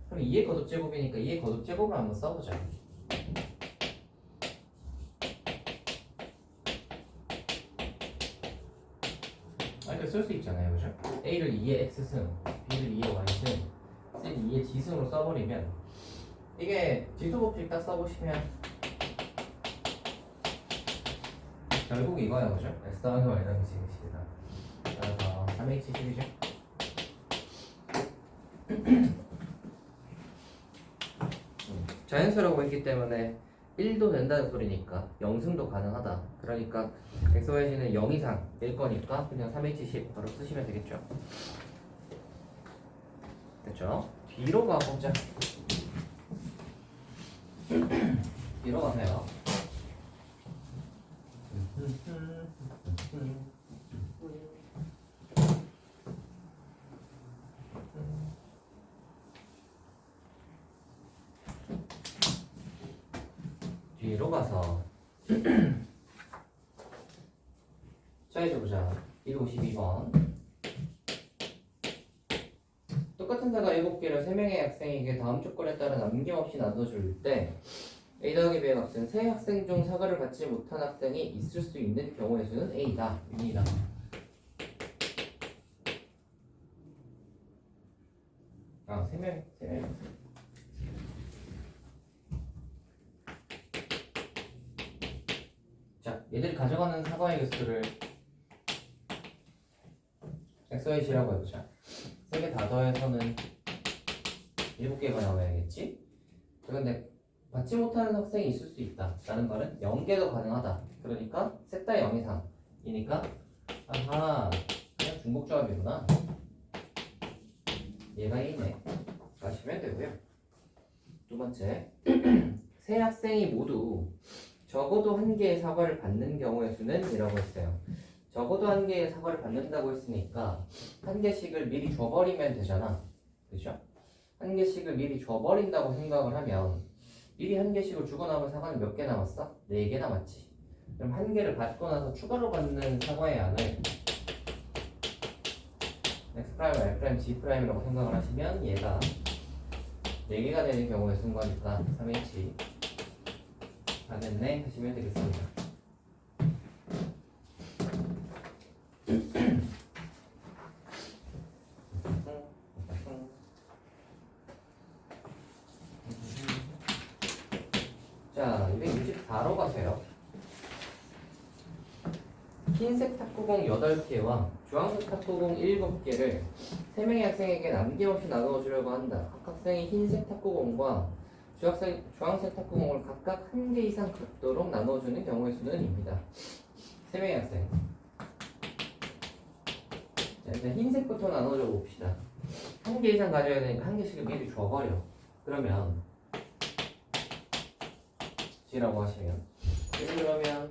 그럼 2의 거듭제곱이니까 2의 거듭제곱을 한번 써보자. 이렇게 쓸 수 있잖아요, 그죠? A를 2의 X승, B를 2의 Y승, C를 2의 D승으로 써버리면 이게 지수법칙 딱 써보시면 결국 이거야, 그죠? X 더하기 Y 더하기 C가 C다. 그래서 3H10이죠. 자연수라고 했기 때문에 1도 된다는 소리니까 0승도 가능하다. 그러니까 XYZ는 0 이상일 거니까 그냥 3H10 바로 쓰시면 되겠죠. 됐죠? 뒤로 가보자. 뒤로 가세요. 뒤로 가서 자 이제 보자. 152번 똑같은 사가 7개를 3명의 학생에게 다음 조건에 따라 남김없이 나눠줄 때 A 더하기 B의 값은 세 학생 중 사과를 받지 못한 학생이 있을 수 있는 경우의 수는 A다. 입니다. 아, 3명. 자, 얘들이 가져가는 사과의 개수를 XYZ라고 해보자. 3개 다 더해서는 7개가 나와야겠지? 그런데 받지 못하는 학생이 있을 수 있다. 라는 말은 0개도 가능하다. 그러니까 셋 다 0 이상이니까 아하, 그냥 중복조합이구나. 얘가 A네. 가시면 되고요. 두 번째, 세 학생이 모두 적어도 한 개의 사과를 받는 경우의 수는 이라고 했어요. 적어도 한 개의 사과를 받는다고 했으니까 한 개씩을 미리 줘버리면 되잖아. 그죠? 한 개씩을 미리 줘버린다고 생각을 하면 미리 한 개씩을 주고 남은 사과는 몇 개 남았어? 4개 남았지. 그럼 한 개를 받고 나서 추가로 받는 사과의 양을 X 프라임, Y 프라임, G 프라임이라고 생각을 하시면 얘가 4개가 되는 경우의 수인 거니까 3H 하겠네 하시면 되겠습니다. 자, 264로 가세요. 흰색 탁구공 8개와 주황색 탁구공 7개를 3명의 학생에게 남김없이 나누어주려고 한다. 각 학생이 흰색 탁구공과 주황색 탁구공을 각각 1개 이상 갖도록 나눠주는 경우의 수는 입니다. 3명의 학생. 자, 일단 흰색부터 나눠줘 봅시다. 1개 이상 가져야 되니까 1개씩을 미리 줘버려. 그러면 G라고 하시면 그러면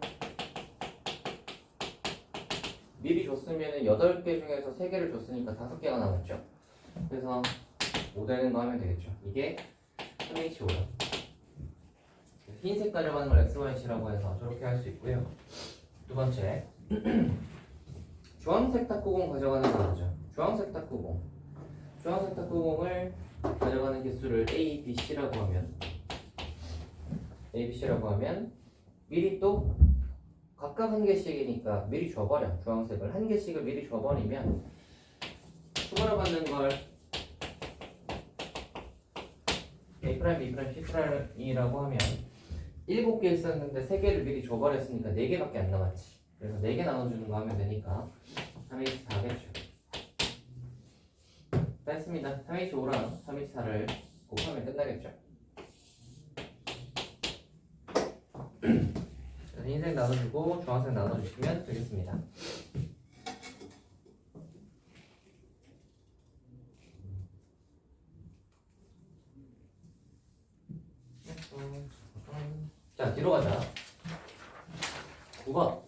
미리 줬으면 8개 중에서 3개를 줬으니까 5개가 남았죠. 그래서 5되는 거 하면 되겠죠. 이게 3H5요. 흰색 가져가는 걸 XYC라고 해서 저렇게 할 수 있고요. 두 번째, 주황색 탁구공 가져가는 거 하죠. 주황색 탁구공을 가져가는 개수를 A, B, C라고 하면 미리 또 각각 1개씩이니까 미리 줘버려. 주황색을 1개씩을 미리 줘버리면 추가로 받는 걸 A 프라임, B 프라임, C 프라임이라고 하면 7개 있었는데 3개를 미리 줘버렸으니까 4개밖에 안 남았지. 그래서 4개 나눠주는 거 하면 되니까 3H4겠죠. 됐습니다. 3H5랑 3H4를 곱하면 끝나겠죠. 흰색 나눠주고 주황색 나눠주시면 되겠습니다. 자, 뒤로 가자. 9번.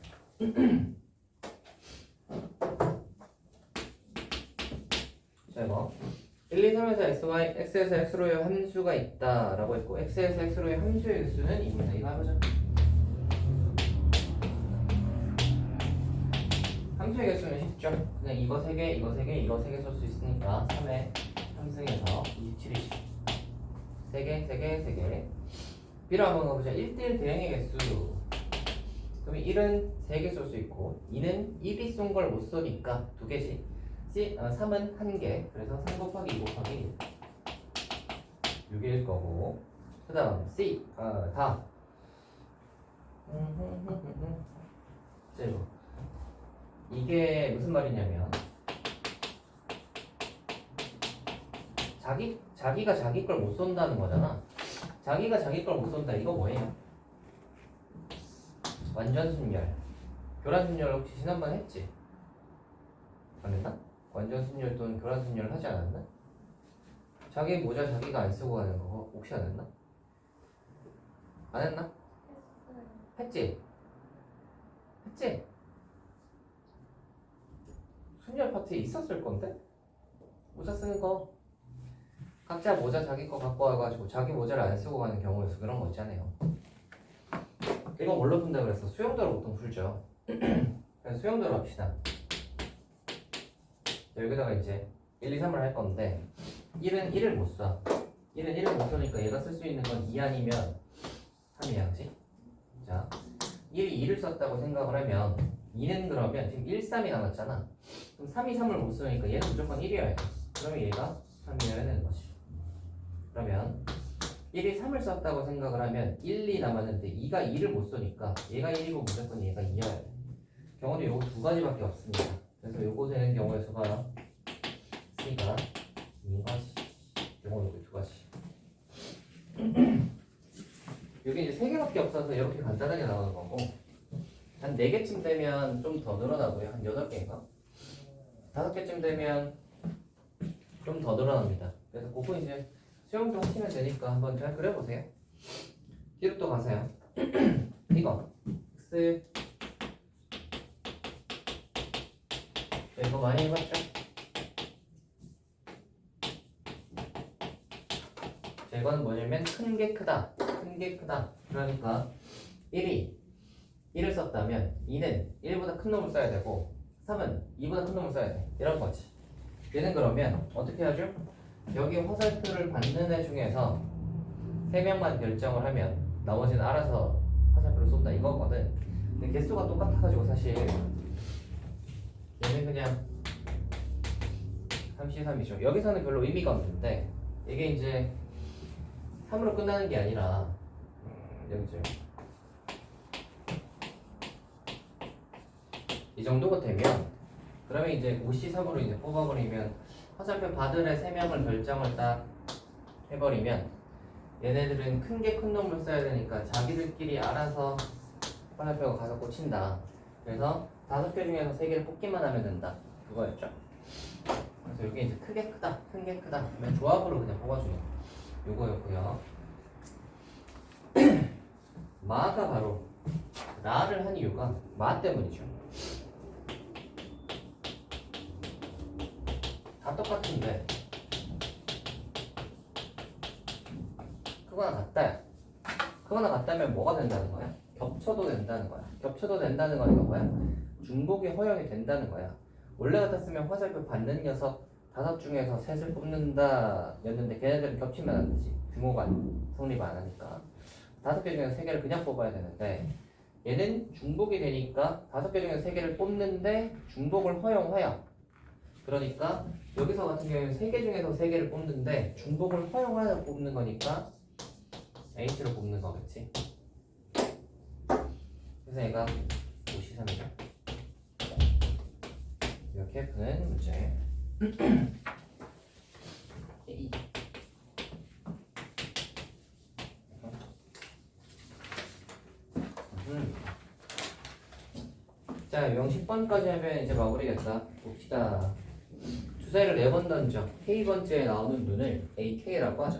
자, 이거 1, 2, 3에서 xy, x에서 x로의 함수가 있다라고 했고 x에서 x로의 함수의 개수는 입니다. 이거 해보자. 함수의 개수는 쉽죠. 그냥 이거 3개, 이거 3개, 이거 3개 쓸 수 있으니까 3의 3승에서 27이지. 3개, 3개, 3개. B로 한번 가보자. 1대1 대응의 개수 그럼 1은 3개 쏠 수 있고 2는 1이 쏜 걸 못 쏘니까 2개지. 3은 1개. 그래서 3 곱하기 2 곱하기 6일 거고. 그 다음 C 다 제로. 이게 무슨 말이냐면 자기가 자기 걸 못 쏜다는 거잖아. 자기가 자기 걸 못 쏜다. 이거 뭐예요? 완전 순열. 교란 순열 혹시 지난번 했지? 안 했나? 완전 순열 또는 교란 순열 하지 않았나? 자기 모자 자기가 안 쓰고 가는 거 혹시 안 했나? 안 했나? 했지? 했지? 순열 파트에 있었을 건데? 모자 쓰는 거 각자 모자 자기 거 갖고 와가지고 자기 모자를 안 쓰고 가는 경우에서 그런 거 있잖아요. 이거 뭘로 푼다 그랬어? 수용도로 보통 풀죠. 그래서 수용도로 합시다. 여기다가 이제 1, 2, 3을 할 건데 1은 1을 못 써. 1은 1을 못 쓰니까 얘가 쓸 수 있는 건 2 아니면 3이야, 그치? 자, 1이 2를 썼다고 생각을 하면 2는 그러면 지금 1, 3이 남았잖아. 그럼 3, 2, 3을 못 쓰니까 얘는 무조건 1이어야 돼. 그러면 얘가 3이어야 되는 거지. 그러면 1이 3을 썼다고 생각을 하면 1, 2 남았는데 2가 2를 못 쓰니까 얘가 1이고 무조건 얘가 2여야 돼. 경우는 요거 두 가지밖에 없습니다. 그래서 요거 되는 경우의 수가 C가 2인 거지. 요거 두 가지. 여기 이제 3개밖에 없어서 이렇게 간단하게 나오는 거고 한 4개쯤 되면 좀 더 늘어나고요. 한 8개인가? 5개쯤 되면 좀 더 늘어납니다. 그래서 그거 이제 수영도 하시면 되니까 한번 잘 그려보세요. 뒤로 또 가세요. 이거 X 이거 많이 해봤죠? 자, 이거는 뭐냐면 큰 게 크다. 큰 게 크다. 그러니까 1이 1을 썼다면 2는 1보다 큰 놈을 써야 되고 3은 2보다 큰 놈을 써야 돼. 이런 거지. 얘는 그러면 어떻게 하죠? 여기 화살표를 받는 애 중에서 3명만 결정을 하면 나머지는 알아서 화살표를 쏜다 이거거든. 근데 개수가 똑같아가지고 사실 얘는 그냥 33이죠. 여기서는 별로 의미가 없는데 이게 이제 3으로 끝나는 게 아니라 여기죠. 이 정도가 되면 그러면 이제 5C3으로 이제 뽑아버리면 화살표 받은 애 3명을 결정을 딱 해버리면 얘네들은 큰 게 큰 놈을 써야 되니까 자기들끼리 알아서 화살표가 가서 꽂힌다. 그래서 5개 중에서 3개를 뽑기만 하면 된다. 그거였죠. 그래서 여기 이제 크게 크다, 큰 게 크다 그러면 조합으로 그냥 뽑아주는 거. 요거였고요. 마가 바로 라를 한 이유가 마 때문이죠. 다 똑같은데 크거나 같다. 크거나 같다면 뭐가 된다는 거야? 겹쳐도 된다는 거야. 겹쳐도 된다는 거니까 뭐야? 중복이 허용이 된다는 거야. 원래 같았으면 화살표 받는 녀석 5 중에서 셋을 뽑는다 였는데 걔네들은 겹치면 안 되지. 규모가 성립 안 하니까 5개 중에서 3개를 그냥 뽑아야 되는데 얘는 중복이 되니까 5개 중에서 3개를 뽑는데 중복을 허용하여. 그러니까 여기서 같은 경우에는 3개 중에서 3개를 뽑는데 중복을 허용하여 뽑는 거니까 H로 뽑는 거겠지. 그래서 얘가 5C3이죠. 이렇게 푸는 문제. 자, 010번까지 하면 이제 마무리겠다. 봅시다. 주사위를 4번 던져. K번째에 나오는 눈을 AK라고 하죠.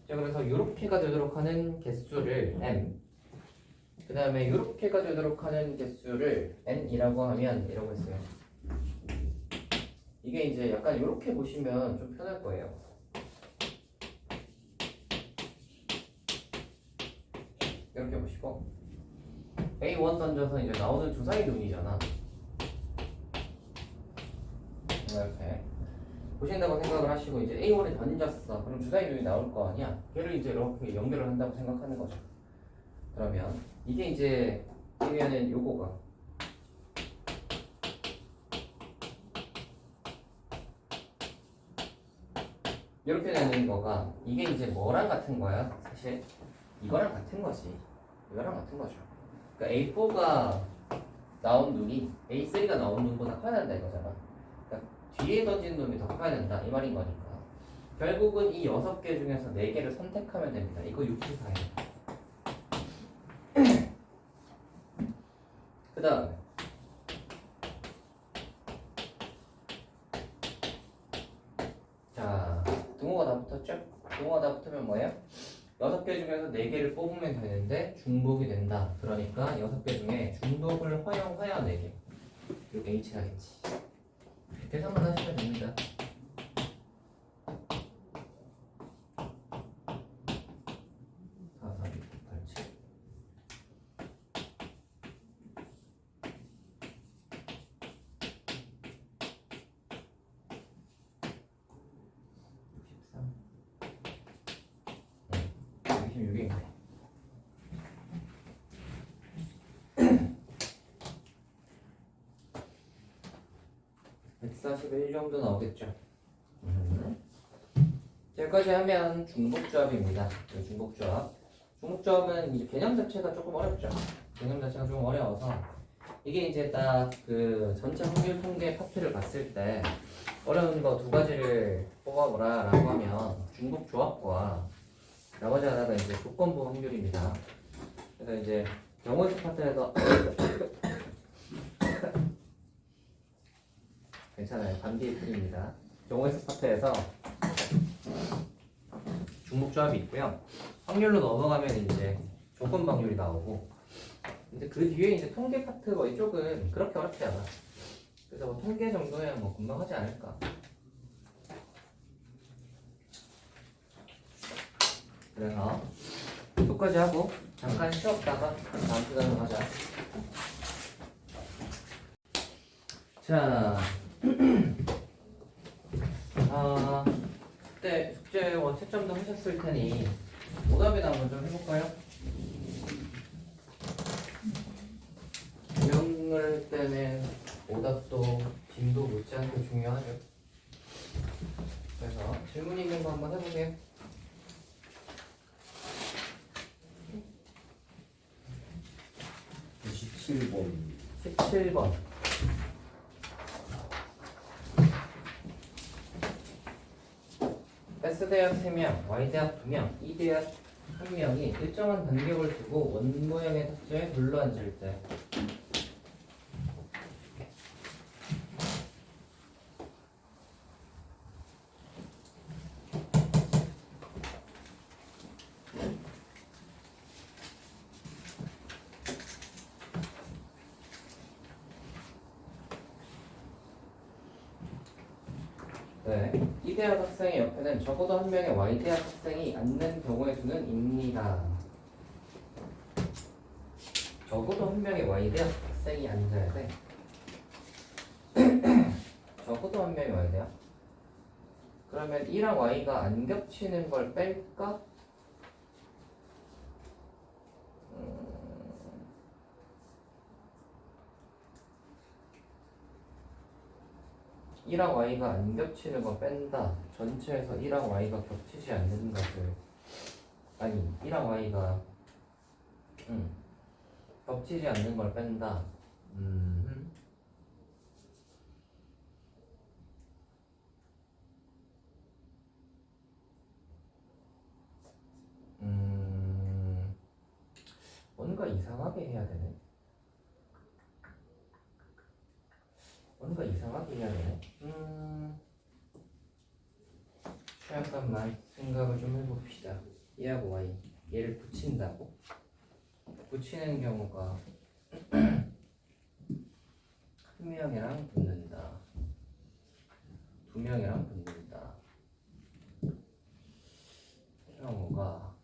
자, 그래서 이렇게가 되도록 하는 개수를 M, 그 다음에 이렇게가 되도록 하는 개수를 N이라고 하면 이러고 있어요. 이게 이제 약간 이렇게 보시면 좀 편할 거예요. 이렇게 보시고 A1 던져서 이제 나오는 주사위 눈이잖아. 이렇게 보신다고 생각을 하시고 이제 A1을 던졌어. 그럼 주사위 눈이 나올 거 아니야. 걔를 이제 이렇게 연결을 한다고 생각하는 거죠. 그러면 이게 이제 이면은 요거가 이렇게 되는 거가 이게 이제 뭐랑 같은 거야? 사실 이거랑 같은 거지. 이거랑 같은 거죠. 그러니까 A4가 나온 놈이 A3가 나온 놈보다 커야 된다 이거잖아. 그러니까 뒤에 던진 놈이 더 커야 된다 이 말인 거니까. 결국은 이 6개 중에서 4개를 선택하면 됩니다. 이거 6기사예요. 그 다음에 자, 등호가 다 붙었죠? 등호가 다 붙으면 뭐예요? 6개 중에서 4개를 뽑으면 되는데 중복이 된다. 그러니까 6개 중에 중복을 허용하여 4개. 이거 H하겠지. 계산만 하시면 됩니다. 4, 3, 6, 8, 7. 이게 141 정도 나오겠죠. 여기까지 하면 중복조합입니다. 중복조합. 중복조합은 이제 개념 자체가 조금 어렵죠. 개념 자체가 좀 어려워서 이게 이제 딱 그 전체 확률 통계 파트를 봤을 때 어려운 거 2가지를 뽑아보라 라고 하면 중복조합과 나머지 하나가 이제 조건부 확률입니다. 그래서 이제 경우수 파트에서 괜찮아요. 반비의 풀입니다. 경우수 파트에서 중복조합이 있고요. 확률로 넘어가면 이제 조건부 확률이 나오고, 근데 그 뒤에 이제 통계 파트 뭐 이쪽은 그렇게 어렵지 않아. 그래서 뭐 통계 정도야 뭐 금방 하지 않을까. 그래서 여기까지 하고 잠깐 쉬었다가 다음 시간으로 가자. 자, 그때 숙제 채점도 하셨을 테니 오답이나 한번 좀 해볼까요? 기억을 할 때는 오답도 빈도 못지않게 중요하죠. 그래서 질문 있는 거 한번 해보세요. 97번 17번. S대학 3명, Y대학 2명, E대학 1명이 일정한 간격을 두고 원모형의 탁자에 둘러앉을 때 네, E대학 학생의 옆에는 적어도 한 명의 Y대학 학생이 앉는 경우의 수는 입니다. 적어도 한 명의 Y대학 학생이 앉아야 돼. 적어도 한 명의 Y대학. 그러면 E랑 Y가 안 겹치는 걸 뺄까? E랑 Y가 안 겹치는 거 뺀다. 전체에서 E랑 Y가 겹치지 않는 것을, 아니 E랑 Y가 겹치지 않는 걸 뺀다. 뭔가 이상하게 해야 되네. 뭔가 이상하게 해야 되네. 잠깐만 생각을 좀 해봅시다. 얘하고 Y 얘를 붙인다고? 붙이는 경우가 한 명이랑 붙는다, 2명이랑 붙는다. 경우가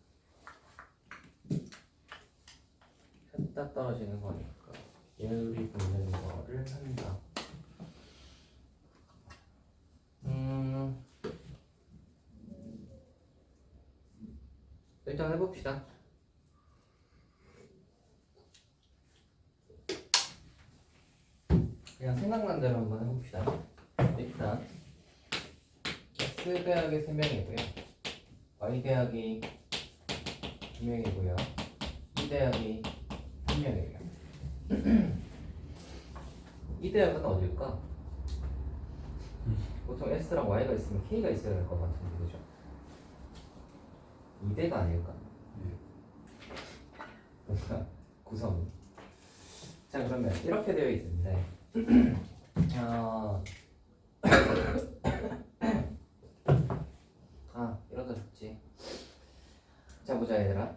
셋다 떨어지는 거니까 얘들이 붙는 거를 한다. 일단 해봅시다. 그냥 생각난 대로 한번 해봅시다. 일단 S 대학이 3명이고요. Y 대학이 2명이고요. E 대학이 1명이에요. E 대학은 어딜까? 보통 S랑 Y가 있으면 K가 있어야 될 것 같은데, 그죠? 2대가 아닐까? 뭔가 구성이. 자, 그러면 이렇게 되어 있는데, 이러다 좋지. 자, 보자, 얘들아.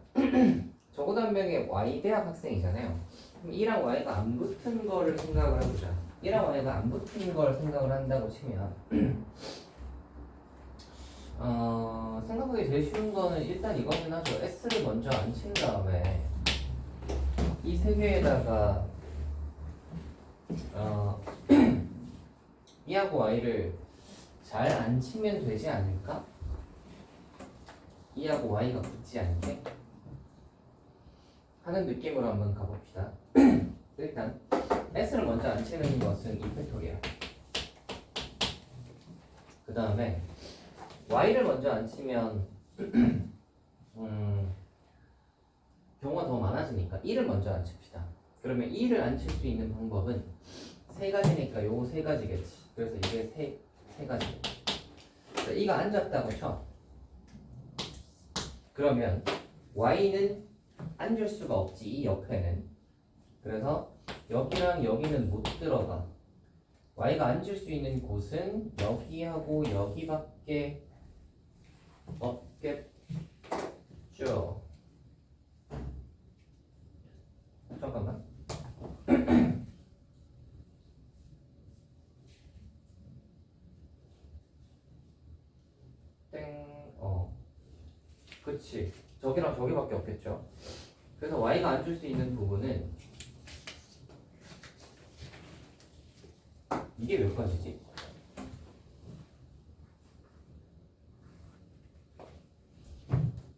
적어도 한 명의 Y 대학 학생이잖아요. 그럼 E랑 Y가 안 붙은 거를 생각을 해보자. E랑 Y가 안 붙은 걸 생각을 한다고 치면, 생각하기 제일 쉬운 거는 일단 이거긴 하죠. S를 먼저 앉힌 다음에 이 세 개에다가 E하고 Y를 잘 앉히면 되지 않을까? E하고 Y가 붙지 않게 하는 느낌으로 한번 가봅시다. 일단 S를 먼저 앉히는 것은 2팩토리야. 그 다음에 Y를 먼저 앉히면 경우가 더 많아지니까 1을 먼저 앉힙시다. 그러면 2를 앉힐 수 있는 방법은 세 가지니까 요 세 가지겠지. 그래서 이게 세 가지. 그래서 2가 앉았다고 쳐. 그러면 Y는 앉을 수가 없지, 이 옆에는. 그래서 여기랑 여기는 못 들어가. Y가 앉을 수 있는 곳은 여기하고 여기밖에 없겠죠. 잠깐만. 그치. 저기랑 저기밖에 없겠죠. 그래서 Y가 앉을 수 있는 부분은 이게 몇 가지지?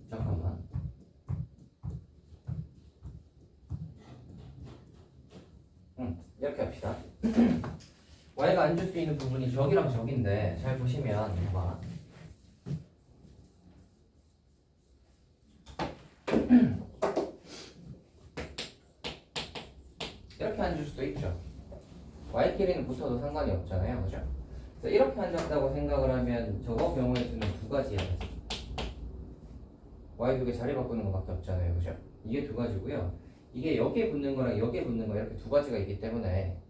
잠깐만. 이렇게 합시다. Y가 앉을 수 있는 부분이 저기랑 저긴데 잘 보시면 봐봐. 이렇게 앉을 수도 있죠. Y끼리는 붙어도 상관이 없잖아요, 그죠? 그래서 이렇게 앉았다고 생각을 하면 저거 경우에서는 두 가지야. Y 두 개 자리 바꾸는 것밖에 없잖아요, 그죠? 이게 두 가지고요. 이게 여기에 붙는 거랑 여기에 붙는 거 이렇게 두 가지가 있기 때문에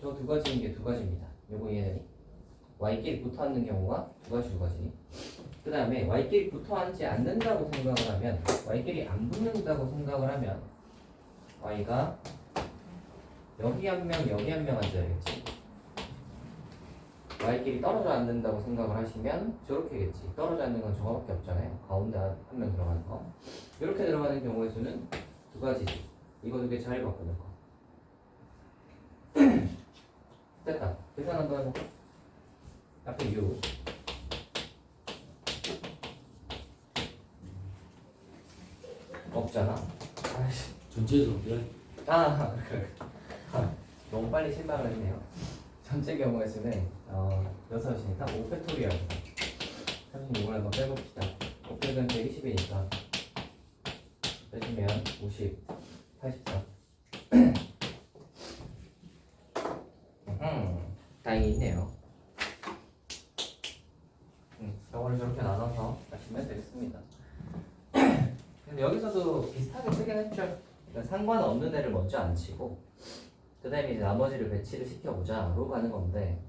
저 두 가지인 게 두 가지입니다. 요거 이해되니? Y끼리 붙어 앉는 경우가 두 가지. 그 다음에 Y끼리 붙어 앉지 않는다고 생각을 하면, Y끼리 안 붙는다고 생각을 하면 Y가 여기 한 명, 여기 한 명 앉아야겠지. Y끼리 떨어져 앉는다고 생각을 하시면 저렇게겠지. 떨어져 앉는 건 저거밖에 없잖아요. 가운데 한 명 들어가는 거. 이렇게 들어가는 경우의 수는 두 가지지. 이거 두 개 자리 바꾸는 거. 됐다. 계산 한번 해볼까? 앞에 U 없잖아. 아이씨. 전체적으로 그래. 너무 빨리 실망을 했네요. 전체 경우의 수는 6이니까 5팩토리얼 36을 한번 빼봅시다. 5팩은 120이니까 빼주면 50, 84. 다행히 있네요. 이거를 저렇게 나눠서 하시면 되겠습니다. 근데 여기서도 비슷하게 쓰긴 했죠. 그러니까 상관없는 애를 먼저 안 치고 그 다음에 이제 나머지를 배치를 시켜보자로 가는 건데,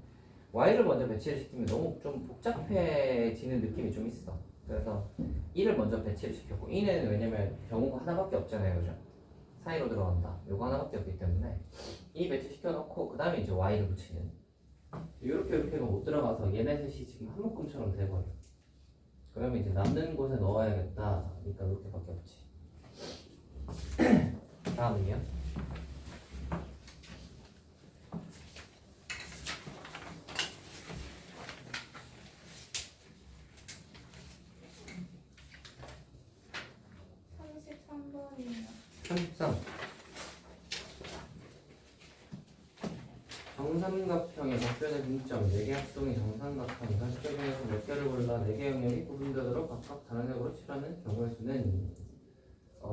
Y를 먼저 배치를 시키면 너무 좀 복잡해지는 느낌이 좀 있어. 그래서 1을 먼저 배치를 시켰고, 2는 왜냐면 경우가 하나밖에 없잖아요, 그죠? 사이로 들어간다. 요거 하나밖에 없기 때문에 2 배치시켜놓고 그 다음에 이제 Y를 붙이는, 이렇게가 못 들어가서 얘네 셋이 지금 한 묶음처럼 돼버려. 그러면 이제 남는 곳에 넣어야겠다. 그러니까 이렇게밖에 없지. 다음은요. 정삼각형의 각변의 분점 4개 합동이 정삼각형 40개 중에서 몇 개를 골라 4개 영역이 구분되도록 각각 다른 색으로 칠하는 경우의 수는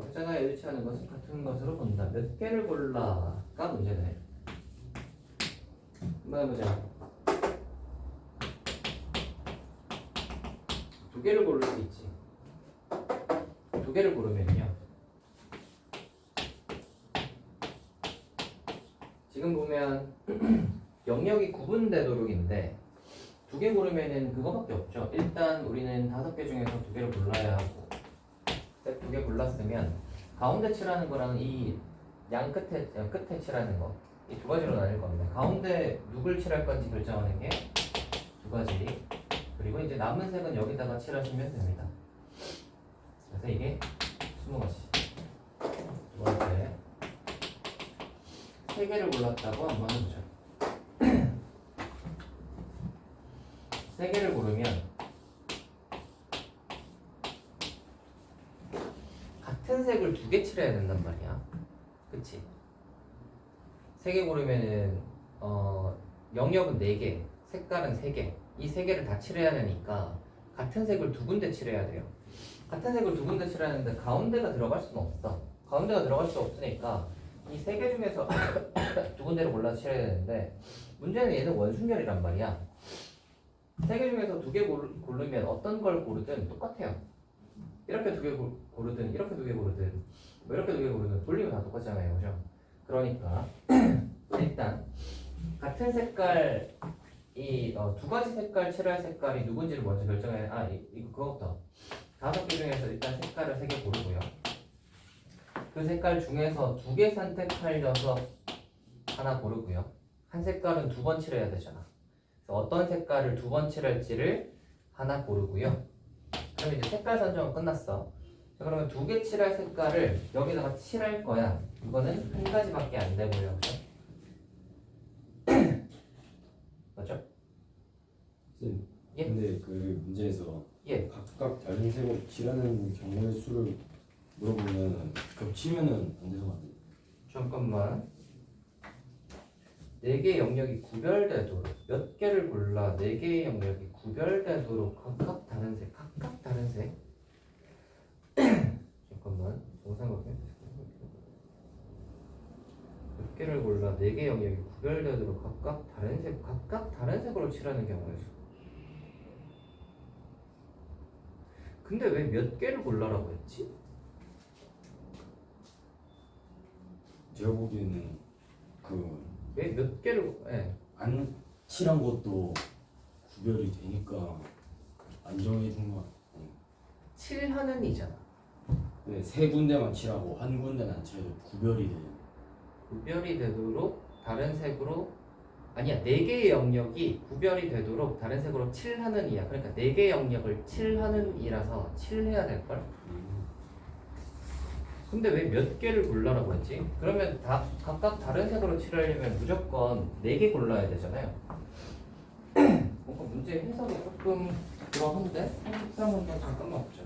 회자가 일치하는 것은 같은 것으로 본다. 몇 개를 골라가 문제네. 한번 해보자. 2개를 고를 수 있지. 2개를 고르면요. 지금 보면 영역이 구분되도록인데 2개 고르면은 그거밖에 없죠. 일단 우리는 5개 중에서 2개를 골라야 하고 2개 골랐으면 가운데 칠하는 거랑 이 양 끝에 칠하는 거 이 2가지로 나뉠 겁니다. 가운데 누굴 칠할 건지 결정하는 게 2가지. 그리고 이제 남은 색은 여기다가 칠하시면 됩니다. 그래서 이게 20가지. 두 번째 3개를 골랐다고 한번 해보죠. 3개를 고르면 같은 색을 2개 칠해야 된단 말이야. 그치? 3개 고르면은 영역은 4개, 색깔은 3개. 이 3개를 다 칠해야 되니까 같은 색을 2군데 칠해야 돼요. 같은 색을 2군데 칠하는데 가운데가 들어갈 수는 없어. 가운데가 들어갈 수 없으니까 이 3개 중에서 2군데를 골라서 칠해야 되는데 문제는 얘는 원순결이란 말이야. 3개 중에서 2개 고르면 어떤 걸 고르든 똑같아요. 이렇게 2개 고르든 이렇게 2개 고르든 뭐 이렇게 2개 고르든 돌리면 다 똑같잖아요. 그죠? 그러니까 일단 같은 색깔 이 2가지 색깔 칠할 색깔이 누군지를 먼저 결정해야 이거 그거부터 5개 중에서 일단 색깔을 3개 고르고요. 그 색깔 중에서 2개 선택하려서 하나 고르고요. 한 색깔은 2번 칠해야 되잖아. 그래서 어떤 색깔을 2번 칠할지를 하나 고르고요. 그럼 이제 색깔 선정은 끝났어. 자, 그러면 2개 칠할 색깔을 여기다가 칠할 거야. 이거는 한 가지밖에 안 되고요. 그죠? 맞죠? 쌤, 예? 근데 그 문제에서 예. 각각 다른 색으로 칠하는 경우의 수를 물어보면 겹치면은 안 돼서 안 돼. 잠깐만. 4개의 영역이 구별되도록 몇 개를 골라 4개의 영역이 구별되도록 각각 다른 색 잠깐만 정상각형 몇 개를 골라 4개의 영역이 구별되도록 각각 다른 색으로 칠하는 경우의 수. 근데 왜 몇 개를 골라라고 했지? 제가 보기에는 그 왜 몇 개를 안 칠한 것도 구별이 되니까 안 정해진 것 같아요. 칠하는 이잖아. 네, 3군데만 칠하고 한 군데는 안 칠해도 구별이 돼요. 구별이 되도록 다른 색으로 아니야 4개의 영역이 구별이 되도록 다른 색으로 칠하는 이야. 그러니까 4개의 영역을 칠하는 이라서 칠해야 될걸? 근데 왜 몇 개를 골라라고 했지? 그러면 다 각각 다른 색으로 칠하려면 무조건 4개 골라야 되잖아요. 뭔가 문제 해석이 조금 그러한데? 33문제 잠깐만 보자.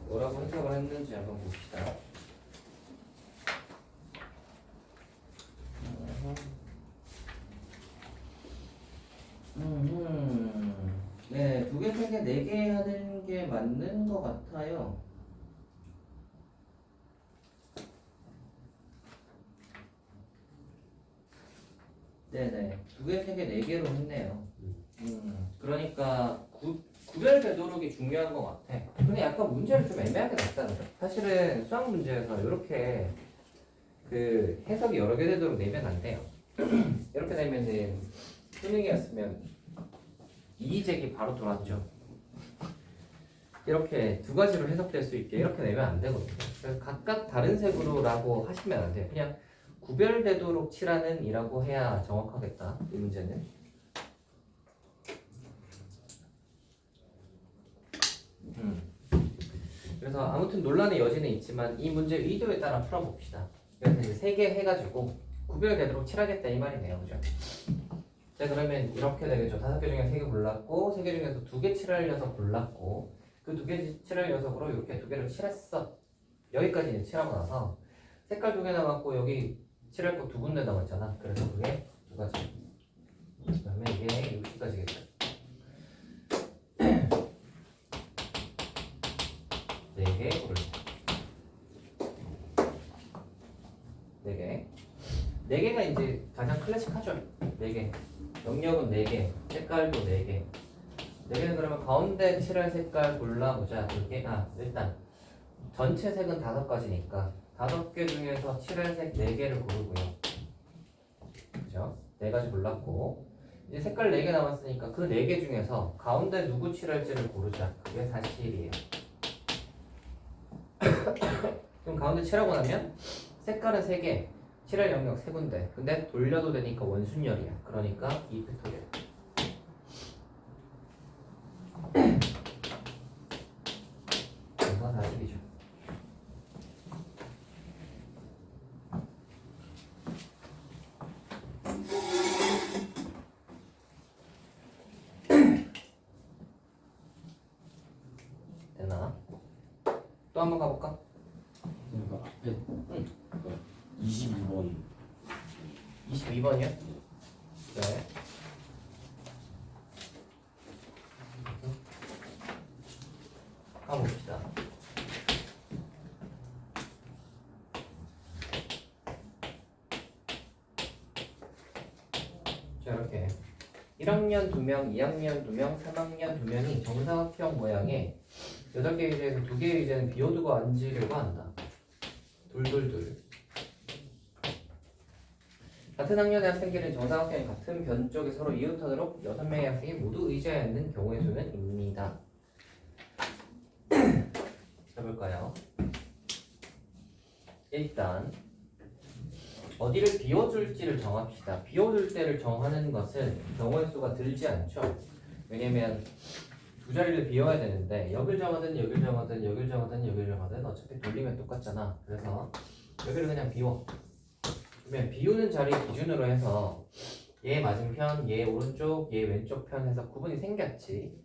뭐라고 해석을 했는지 한번 봅시다. 네, 2개, 3개, 4개 하는 게 맞는 것 같아요. 네네. 2개, 3개, 4개로 했네요. 그러니까 구별되도록이 중요한 것 같아. 근데 약간 문제를 좀 애매하게 냈다는 거. 사실은 수학 문제에서 이렇게 그 해석이 여러 개 되도록 내면 안 돼요. 이렇게 되면은 수능이었으면 이의제기 바로 돌았죠. 이렇게 2가지로 해석될 수 있게 이렇게 내면 안 되거든요. 그래서 각각 다른 색으로라고 하시면 안 돼요. 그냥 구별되도록 칠하는 이라고 해야 정확하겠다. 이 문제는. 그래서 아무튼 논란의 여지는 있지만 이 문제 의도에 따라 풀어봅시다. 그래서 이제 3개 해가지고 구별되도록 칠하겠다 이 말이네요. 그죠? 자 그러면 이렇게 되겠죠. 5개 중에 3개 골랐고 3개 중에서 2개 칠할 녀석 골랐고 그 2개 칠할 녀석으로 이렇게 2개를 칠했어. 여기까지 이제 칠하고 나서 색깔 2개 남았고 여기 칠할 거 두 군데 남았잖아. 그래서 그게 두 가지. 그 다음에 이게 60가지겠죠. 4개 고를 4개. 4개가 이제 가장 클래식하죠. 4개. 영역은 4개. 색깔도 4개. 4개는 그러면 가운데 칠할 색깔 골라보자. 일단 전체 색은 5가지니까 5개 중에서 칠할 색 4개를 고르고요. 그죠? 4가지 골랐고 이제 색깔 4개 남았으니까 그 4개 중에서 가운데 누구 칠할지를 고르자. 그게 사실이에요. 그럼 가운데 칠하고 나면 색깔은 3개, 칠할 영역 3군데. 근데 돌려도 되니까 원순열이야. 그러니까 2팩토리얼. 그래서 40이죠. 됐나? 또 한번 가볼까? 그러니까 앞에 22번 22번이요? 네. 가봅시다. 자, 이렇게 1학년 2명, 2학년 2명, 3학년 2명이 정사각형 모양의 8개 의자에서 2개의 의자는 비워두고 앉으려고 한다. 둘둘둘. 같은 학년의 학생끼리는 정사각형의 같은 변 쪽에 서로 이웃하도록 6명의 학생이 모두 의자에 앉는 경우의 수는 입니다. 해볼까요? 일단 어디를 비워줄지를 정합시다. 비워둘 때를 정하는 것은 경우의 수가 들지 않죠. 왜냐면 두 자리를 비워야 되는데 여길 정하든 여길 정하든 여길 정하든 여길 정하든 어차피 돌리면 똑같잖아. 그래서 여기를 그냥 비워. 그러면 비우는 자리 기준으로 해서 얘 맞은편, 얘 오른쪽, 얘 왼쪽 편 해서 구분이 생겼지.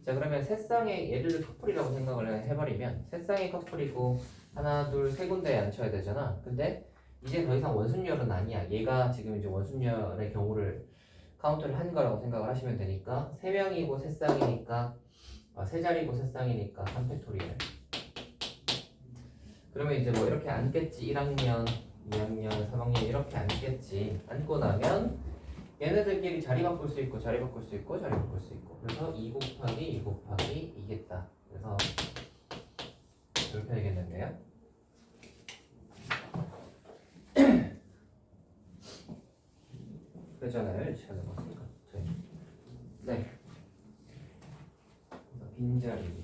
자, 그러면 세 쌍의 얘를 커플이라고 생각을 해버리면 세 쌍의 커플이고 하나, 둘, 세 군데에 앉혀야 되잖아. 근데 이제 더 이상 원순열은 아니야. 얘가 지금 이제 원순열의 경우를 카운트를 한 거라고 생각을 하시면 되니까 세 명이고 세 쌍이니까 세 자리고 세 쌍이니까 3팩토리얼. 그러면 이제 뭐 이렇게 앉겠지. 1학년, 2학년, 3학년 이렇게 앉겠지. 앉고 나면 얘네들끼리 자리 바꿀 수 있고 자리 바꿀 수 있고 자리 바꿀 수 있고. 그래서 2 곱하기 2 곱하기 2겠다. 그래서 이렇게 되겠는데요. 회전을 찾아봤으니까. 네. 빈자리.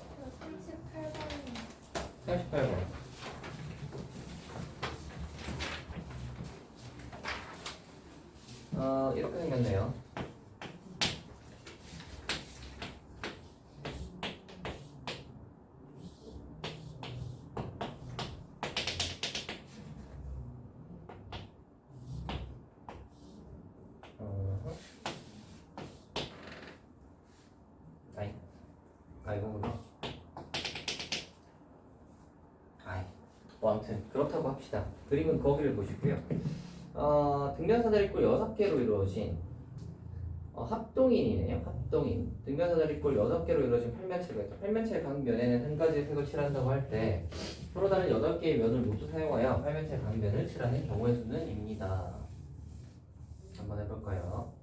저 38번 38번. 이렇게 생겼네요. 이거구나. 뭐 아무튼 그렇다고 합시다. 그림은 거기를 보시고요. 등변사다리꼴 6개로 이루어진 합동인이네요. 합동인. 등변사다리꼴 6개로 이루어진 팔면체가 있다. 팔면체 각 면에는 한 가지의 색을 칠한다고 할 때 서로 다른 8개의 면을 모두 사용하여 팔면체 각 면을 칠하는 경우의 수는 입니다. 한번 해볼까요?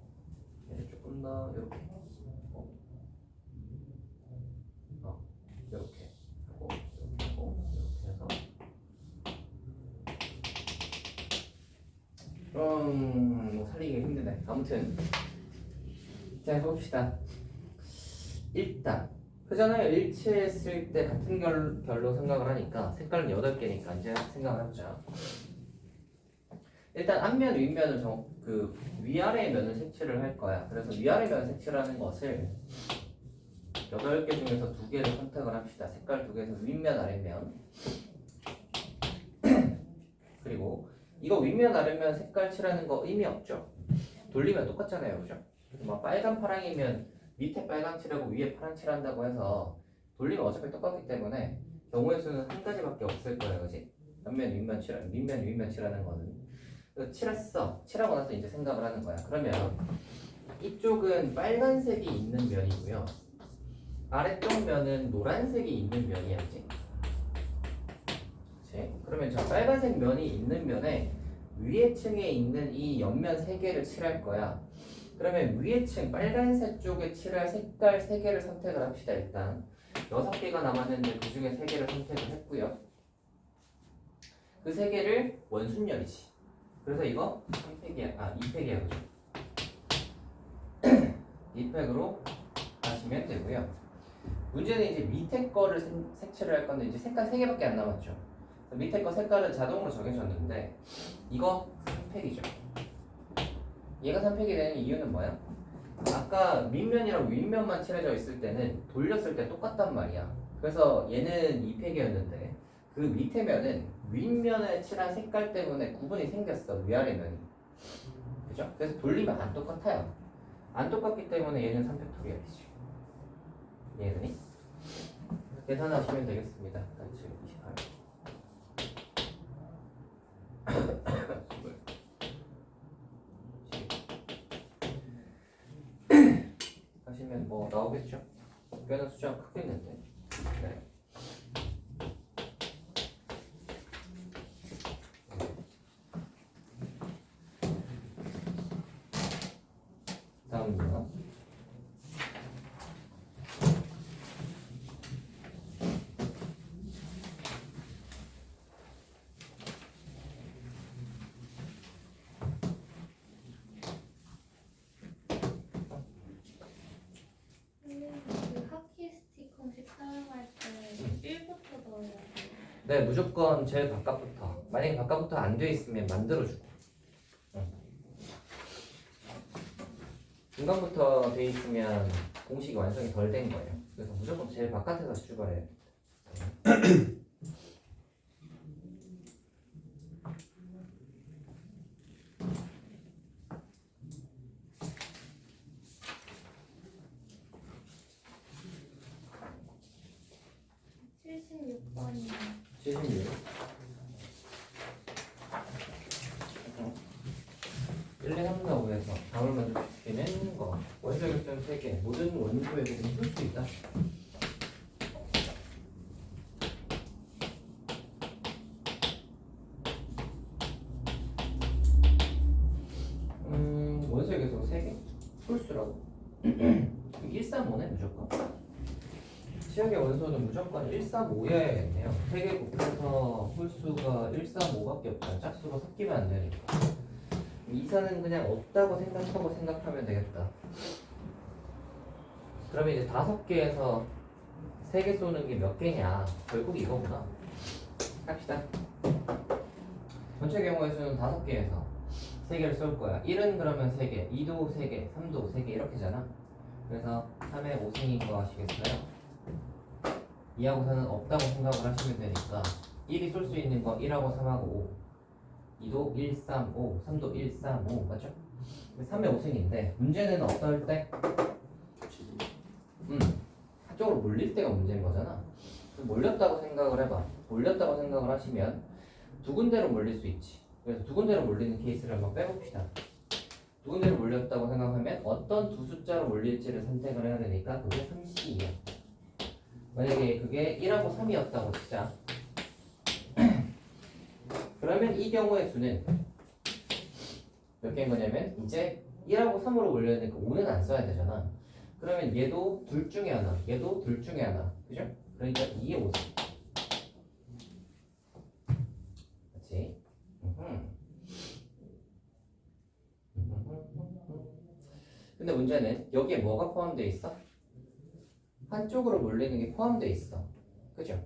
얘를 조금 더 이렇게 이렇게 하고 이렇게 하고 이렇게 해서 뭐 살리기가 힘드네. 아무튼 자 해봅시다. 일단 그잖아요. 일치했을 때 같은 결로 생각을 하니까 색깔은 8개니까 이제 생각을 해보자. 일단 앞면 윗면을 그 위아래 면을 색칠을 할 거야. 그래서 위아래 면 색칠하는 것을 8개 중에서 2개를 선택을 합시다. 색깔 2개에서 윗면 아랫면. 그리고 이거 윗면 아랫면 색깔 칠하는 거 의미 없죠. 돌리면 똑같잖아요. 그죠? 그래서 막 빨간 파랑이면 밑에 빨강 칠하고 위에 파랑 칠한다고 해서 돌리면 어차피 똑같기 때문에 경우의 수는 한 가지밖에 없을 거예요, 그지? 앞면 윗면 칠하는 밑면 윗면 칠하는 거는. 그래서 칠했어. 칠하고 나서 이제 생각을 하는 거야. 그러면 이쪽은 빨간색이 있는 면이고요. 아래쪽 면은 노란색이 있는 면이야지. 그치? 그러면 저 빨간색 면이 있는 면에 위에 층에 있는 이 옆면 3개를 칠할 거야. 그러면 위에 층 빨간색 쪽에 칠할 색깔 3개를 선택을 합시다. 일단 6개가 남았는데 그 중에 3개를 선택을 했고요. 그 3개를 원순열이지. 그래서 이거 3팩이야. 2팩이야. 그죠? 2팩으로 하시면 되고요. 문제는 이제 밑에 거를 색칠을 할 건데 이제 색깔 3개밖에 안 남았죠. 밑에 거 색깔은 자동으로 정해졌는데 이거 3팩이죠. 얘가 3팩이 되는 이유는 뭐야? 아까 밑면이랑 윗면만 칠해져 있을 때는 돌렸을 때 똑같단 말이야. 그래서 얘는 2팩이었는데 그 밑에 면은 윗면에 칠한 색깔 때문에 구분이 생겼어. 위아래 면이. 그죠? 그래서 돌리면 안 똑같아요. 안 똑같기 때문에 얘는 3팩토리얼이지. 얘는 계산하시면 되겠습니다. 단층 28 하시면 뭐 나오겠죠? 꽤나 숫자가 크겠는데. 네. 다음은요. 그 하키 스티커식 사용할 때 1부터 넣어야 돼요. 네, 무조건 제일 바깥부터. 만약에 바깥부터 안 돼 있으면 만들어주고. 중간부터 돼 있으면 공식이 완성이 덜 된 거예요. 그래서 무조건 제일 바깥에서 출발해야 돼. (76번이요) 76. 1, 2, 3, 4, 5에서 답을 먼저 주시는 거. 원소 결정 3개. 모든 원소에 대해 풀 수 있다. 원소 결정 3개? 풀수라고? 135네 무조건. 시약의 원소는 무조건 135여야겠네요. 3개 곱해서 홀수가 135밖에 없잖아. 짝수가 섞이면 안 되니까. 이사는 그냥 없다고 생각하고 생각하면 되겠다. 그러면 이제 5개에서 3개 쏘는 게 몇 개냐? 결국 이거구나. 합시다. 전체 경우의 수는 5개에서 3개를 쏠 거야. 1은 그러면 3개, 2도 3개, 3도 3개 이렇게잖아. 그래서 3의 5승인 거 아시겠어요? 2하고 4는 없다고 생각을 하시면 되니까 1이 쏠 수 있는 거 1하고 3하고 5, 2도 1, 3, 5, 3도 1, 3, 5 맞죠? 3의 5승인데 문제는 어떨 때? 한쪽으로 몰릴 때가 문제인 거잖아. 몰렸다고 생각을 해봐. 몰렸다고 생각을 하시면 두 군데로 몰릴 수 있지. 그래서 두 군데로 몰리는 케이스를 한번 빼봅시다. 두 군데로 몰렸다고 생각하면 어떤 두 숫자로 몰릴지를 선택을 해야 되니까 그게 32야. 만약에 그게 1하고 3이었다고 치자. 그러면 이 경우의 수는 몇 개인 거냐면 이제 1하고 3으로 몰려있는 그 5는 안 써야 되잖아. 그러면 얘도 둘 중에 하나, 얘도 둘 중에 하나. 그죠? 그러니까 2의 5승. 그렇지? 근데 문제는 여기에 뭐가 포함되어 있어? 한쪽으로 몰리는 게 포함되어 있어. 그죠?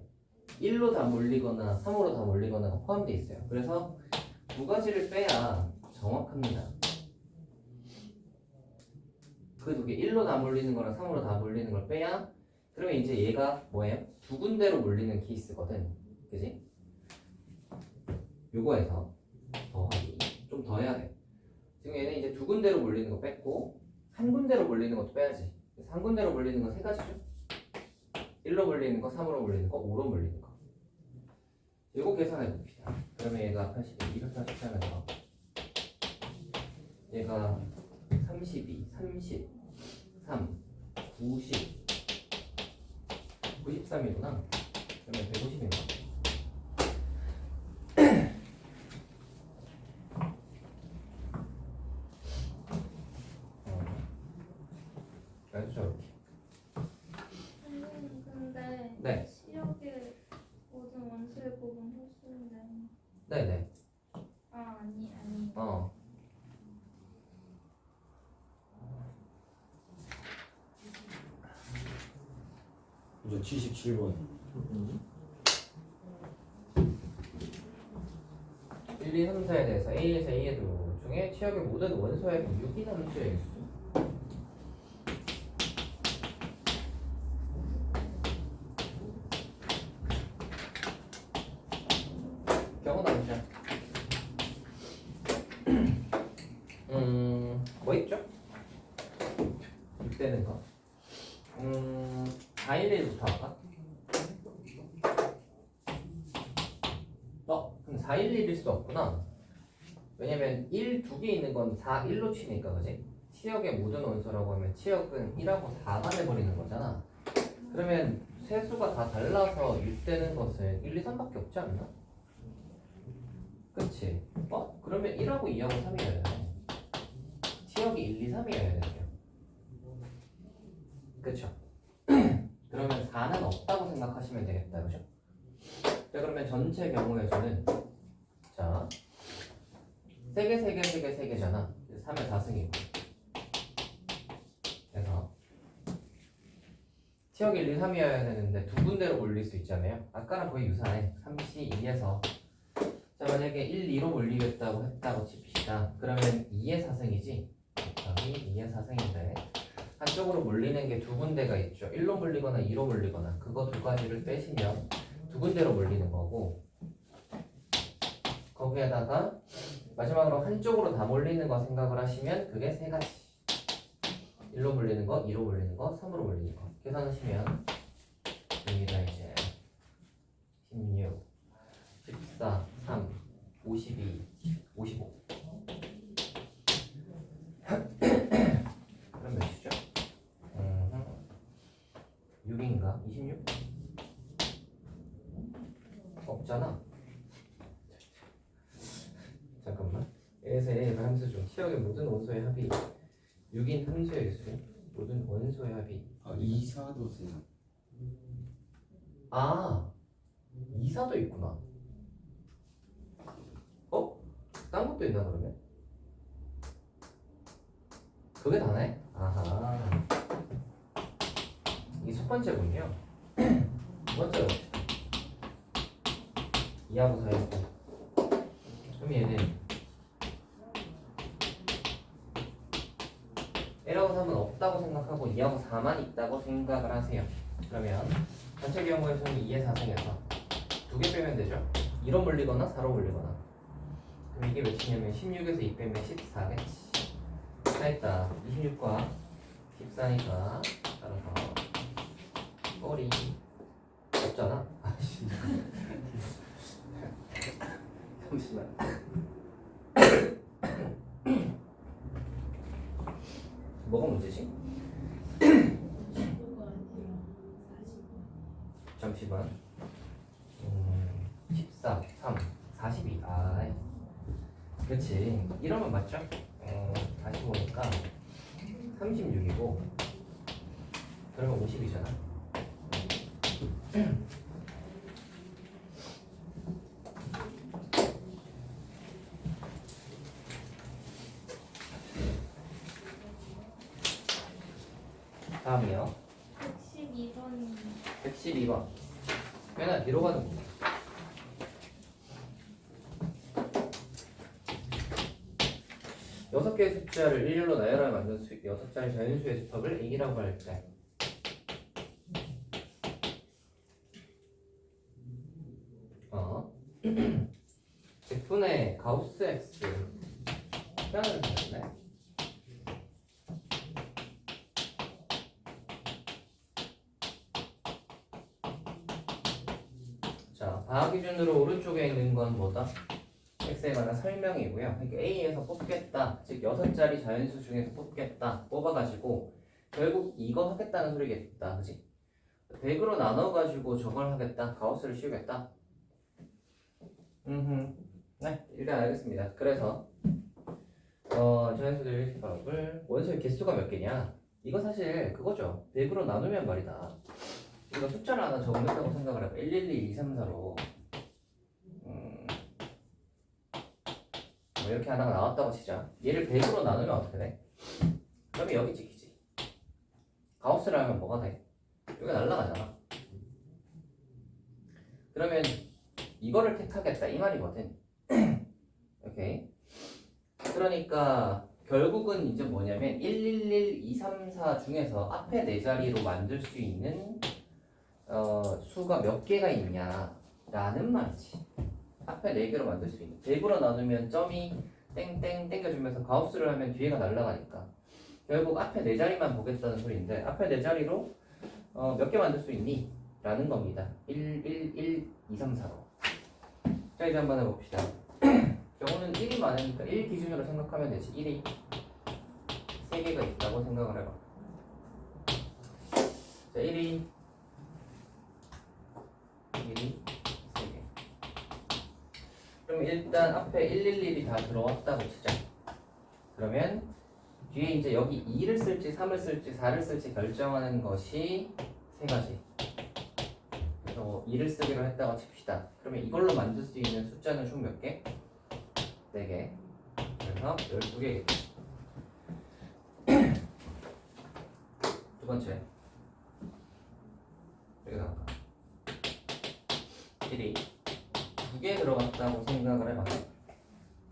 1로 다 몰리거나 3으로 다 몰리거나가 포함되어 있어요. 그래서 두 가지를 빼야 정확합니다. 그 두 개, 1로 다 몰리는 거랑 3으로 다 몰리는 걸 빼야 그러면 이제 얘가 뭐예요? 두 군데로 몰리는 케이스거든. 그지? 요거에서 더하기 좀 더 해야 돼. 지금 얘는 이제 두 군데로 몰리는 거 뺐고 한 군데로 몰리는 것도 빼야지. 그래서 한 군데로 몰리는 거 세 가지죠. 1로 몰리는 거, 3으로 몰리는 거, 5로 몰리는 거. 이거 계산해 봅시다. 그러면 얘가 82, 284면서 얘가 32, 33, 90, 93이구나. 그러면 150인가? 알죠? 이렇게. 선생님 근데 네. 시력의 모든 원소의 부분 홀수인데 네네. 아니 이제 77번 1, 2, 3, 4에 대해서 A에서 A의 도 중에 치역의 모든 원소의 6인 함수의 수. 경우 나오죠. 뭐 있죠? 6되는 거. 411부터 할까? 그럼 411일 수 없구나. 왜냐면 1, 2개 있는 건 4, 1로 치니까, 그지? 치역의 모든 원소라고 하면 치역은 1하고 4가 돼버리는 거잖아. 그러면 세수가 다 달라서 6되는 것은 1, 2, 3밖에 없지 않나? 그치? 그러면 1하고 2하고 3이어야 돼. 치역이 1, 2, 3이어야 돼요. 그쵸? 그러면 4는 없다고 생각하시면 되겠다. 그죠? 자, 그러면 전체 경우의 수는 자 3개, 3개, 3개, 3개잖아. 3의 4승이고 그래서 치역 1, 2, 3이어야 되는데 두 군데로 올릴 수 있잖아요. 아까랑 거의 유사해. 3시 2에서 자 만약에 1, 2로 올리겠다고 했다고 칩시다. 그러면 2의 4승이지. 곱하기 2의 4승인데 한쪽으로 몰리는 게 두 군데가 있죠. 1로 몰리거나 2로 몰리거나 그거 두 가지를 빼시면 두 군데로 몰리는 거고 거기에다가 마지막으로 한쪽으로 다 몰리는 거 생각을 하시면 그게 세 가지. 1로 몰리는 거, 2로 몰리는 거, 3으로 몰리는 거 계산하시면 여기다 이제 16, 14, 3, 52, 55 그럼 몇이죠? 6인가? 26? 없잖아. 잠깐만. A에서 A의 함수죠. 치역의 모든 원소의 합이 6인 함수의 수. 모든 원소의 합이 2, 4도 생각 이사도 있구나. 딴 것도 있나 그러면? 그게 다네? 아하. 이게 첫 번째군요. 두 번째로 2하고 4였고 그럼 얘는 1하고 3은 없다고 생각하고 2하고 4만 있다고 생각을 하세요. 그러면 전체 경우에서는 2의 4승에서 두 개 빼면 되죠. 2로 몰리거나 4로 몰리거나 그럼 이게 몇이냐면 16에서 2 빼면 14겠지. 다 했다. 26과 14니까 따라서 꼬리 없잖아. 아씨 잠시만. 뭐가 문제지? 15가 아니라 40번. 잠시만. 14, 3, 42. 그렇지. 이러면 맞죠? 45니까 36이고 그러면 50이잖아. 다음이요. 112번입니다. 112번. 꽤나 뒤로 가는구나. 여섯 개의 숫자를 일렬로 나열하여 만든 6자리 자연수의 집합을 A라고 할 때 F분의 가우스 X 표현을 되는데 가하 기준으로 오른쪽에 있는 건 뭐다? x에 관한 설명이고요. 그러니까 A에서 뽑겠다, 즉 6자리 자연수 중에서 뽑겠다, 뽑아가지고 결국 이거 하겠다는 소리겠다, 그치? 100으로 나눠가지고 저걸 하겠다, 가우스를 씌우겠다. 네, 일단 알겠습니다. 그래서 자연수들 집합을 원소의 개수가 몇 개냐? 이거 사실 그거죠. 100으로 나누면 말이다. 이거 숫자를 하나 적어냈다고 생각을 해봐. 1, 1, 2, 2, 3, 4로 뭐 이렇게 하나가 나왔다고 치자. 얘를 100으로 나누면 어떻게 돼? 그러면 여기 찍히지. 가우스를 하면 뭐가 돼? 여기 날라가잖아. 그러면 이거를 택하겠다 이 말이거든. 오케이. 그러니까 결국은 이제 뭐냐면 111, 2, 3, 4 중에서 앞에 4자리로 만들 수 있는 수가 몇 개가 있냐라는 말이지. 앞에 4개로 만들 수 있는. 100으로 나누면 점이 땡땡 땡겨주면서 가우스를 하면 뒤에가 날아가니까 결국 앞에 4자리만 보겠다는 소리인데 앞에 4자리로 몇 개 만들 수 있니? 라는 겁니다. 1, 1, 1, 2, 3, 4로. 자 이제 한번 해봅시다. 경우는 1이 많으니까 1 기준으로 생각하면 되지. 1이 3개가 있다고 생각을 해봐. 자 1이 3개. 그럼 일단 앞에 111이 다 들어왔다고 치자. 그러면 뒤에 이제 여기 2를 쓸지 3을 쓸지 4를 쓸지 결정하는 것이 3가지. 그래서 2를 쓰기로 했다고 칩시다. 그러면 이걸로 만들 수 있는 숫자는 총 몇 개? 4개. 그래서 12개겠죠. 두 번째. 여기 나갈까? 1이 2개 들어갔다고 생각을 해봐.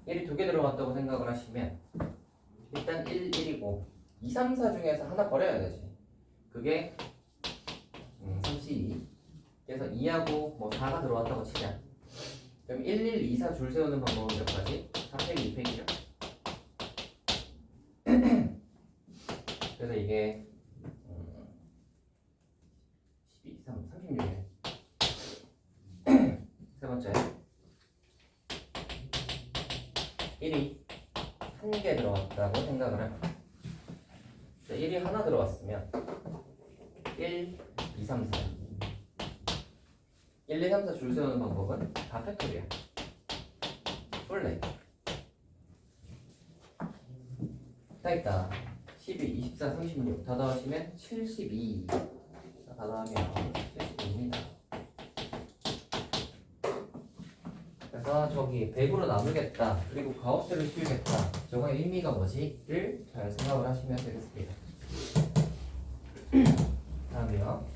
1이 2개 들어갔다고 생각을 하시면 일단 1, 1이고 2, 3, 4 중에서 하나 버려야 되지. 그게 32. 그래서 2하고 뭐 4가 들어왔다고 치자. 그럼 1, 1, 2, 4 줄 세우는 방법은 몇 가지? 4팩, 2팩이죠. 그래서 이게 12, 3, 36이네. 세 번째 1이 1개 들어왔다고 생각을 해봐. 1이 하나 들어왔으면 1, 2, 3, 4 1, 2, 3, 4 줄 세우는 방법은 다 팩토리야. 24. 다 있다. 12, 24, 36 다 더하시면 72. 다 더하면 72입니다. 그래서 저기 100으로 나누겠다. 그리고 가우스를 씌우겠다. 저거의 의미가 뭐지?를 잘 생각을 하시면 되겠습니다. 다음이요.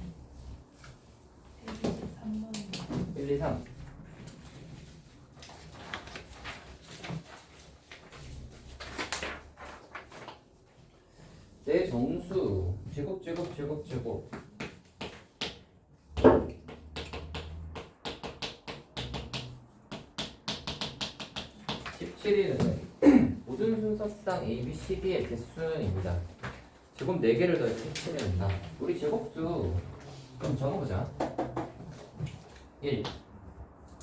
123번. 1, 2, 3. 내 정수 제곱 17일은 모든 순서상 A, B, C, D의 개수입니다. 제곱 4개를 더해서 17이 된다. 우리 제곱수 그럼 적어보자. 1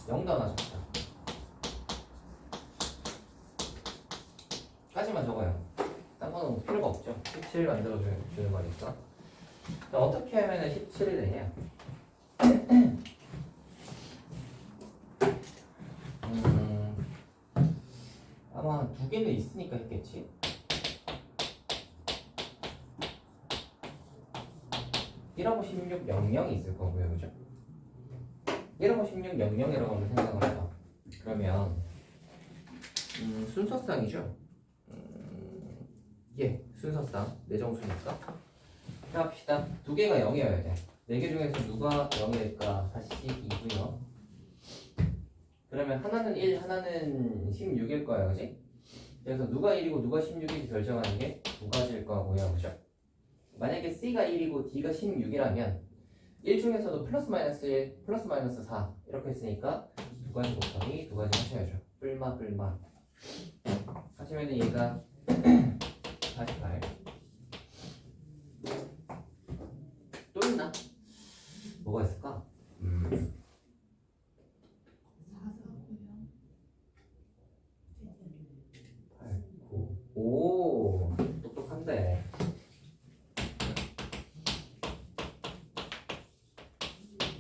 0도 하나 적자. 까지만 적어요. 딴 거는 필요가 없죠. 17 만들어주는 거니까. 자, 어떻게 하면 17이 되냐? 아마 2개는 있으니까 했겠지. 1하고 16, 00이 있을 거고요, 그죠? 1하고 16, 00이라고 한번 생각을 해봐. 그러면 순서상이죠? 예, 순서상 내정수니까. 생각합시다. 2개가 0이어야 돼. 4개 중에서 누가 0일까? 42고요. 그러면 하나는 1, 하나는 16일 거예요, 그지? 그래서 누가 1이고 누가 16일지 결정하는 게 2가지일 거고요, 그죠? 만약에 C가 1이고 D가 16이라면 1 중에서도 플러스 마이너스 1, 플러스 마이너스 4 이렇게 했으니까 2가지 곱하기 2가지 하셔야죠. 뿔마 하시면은 얘가 48. 또 있나? 뭐가 있을까?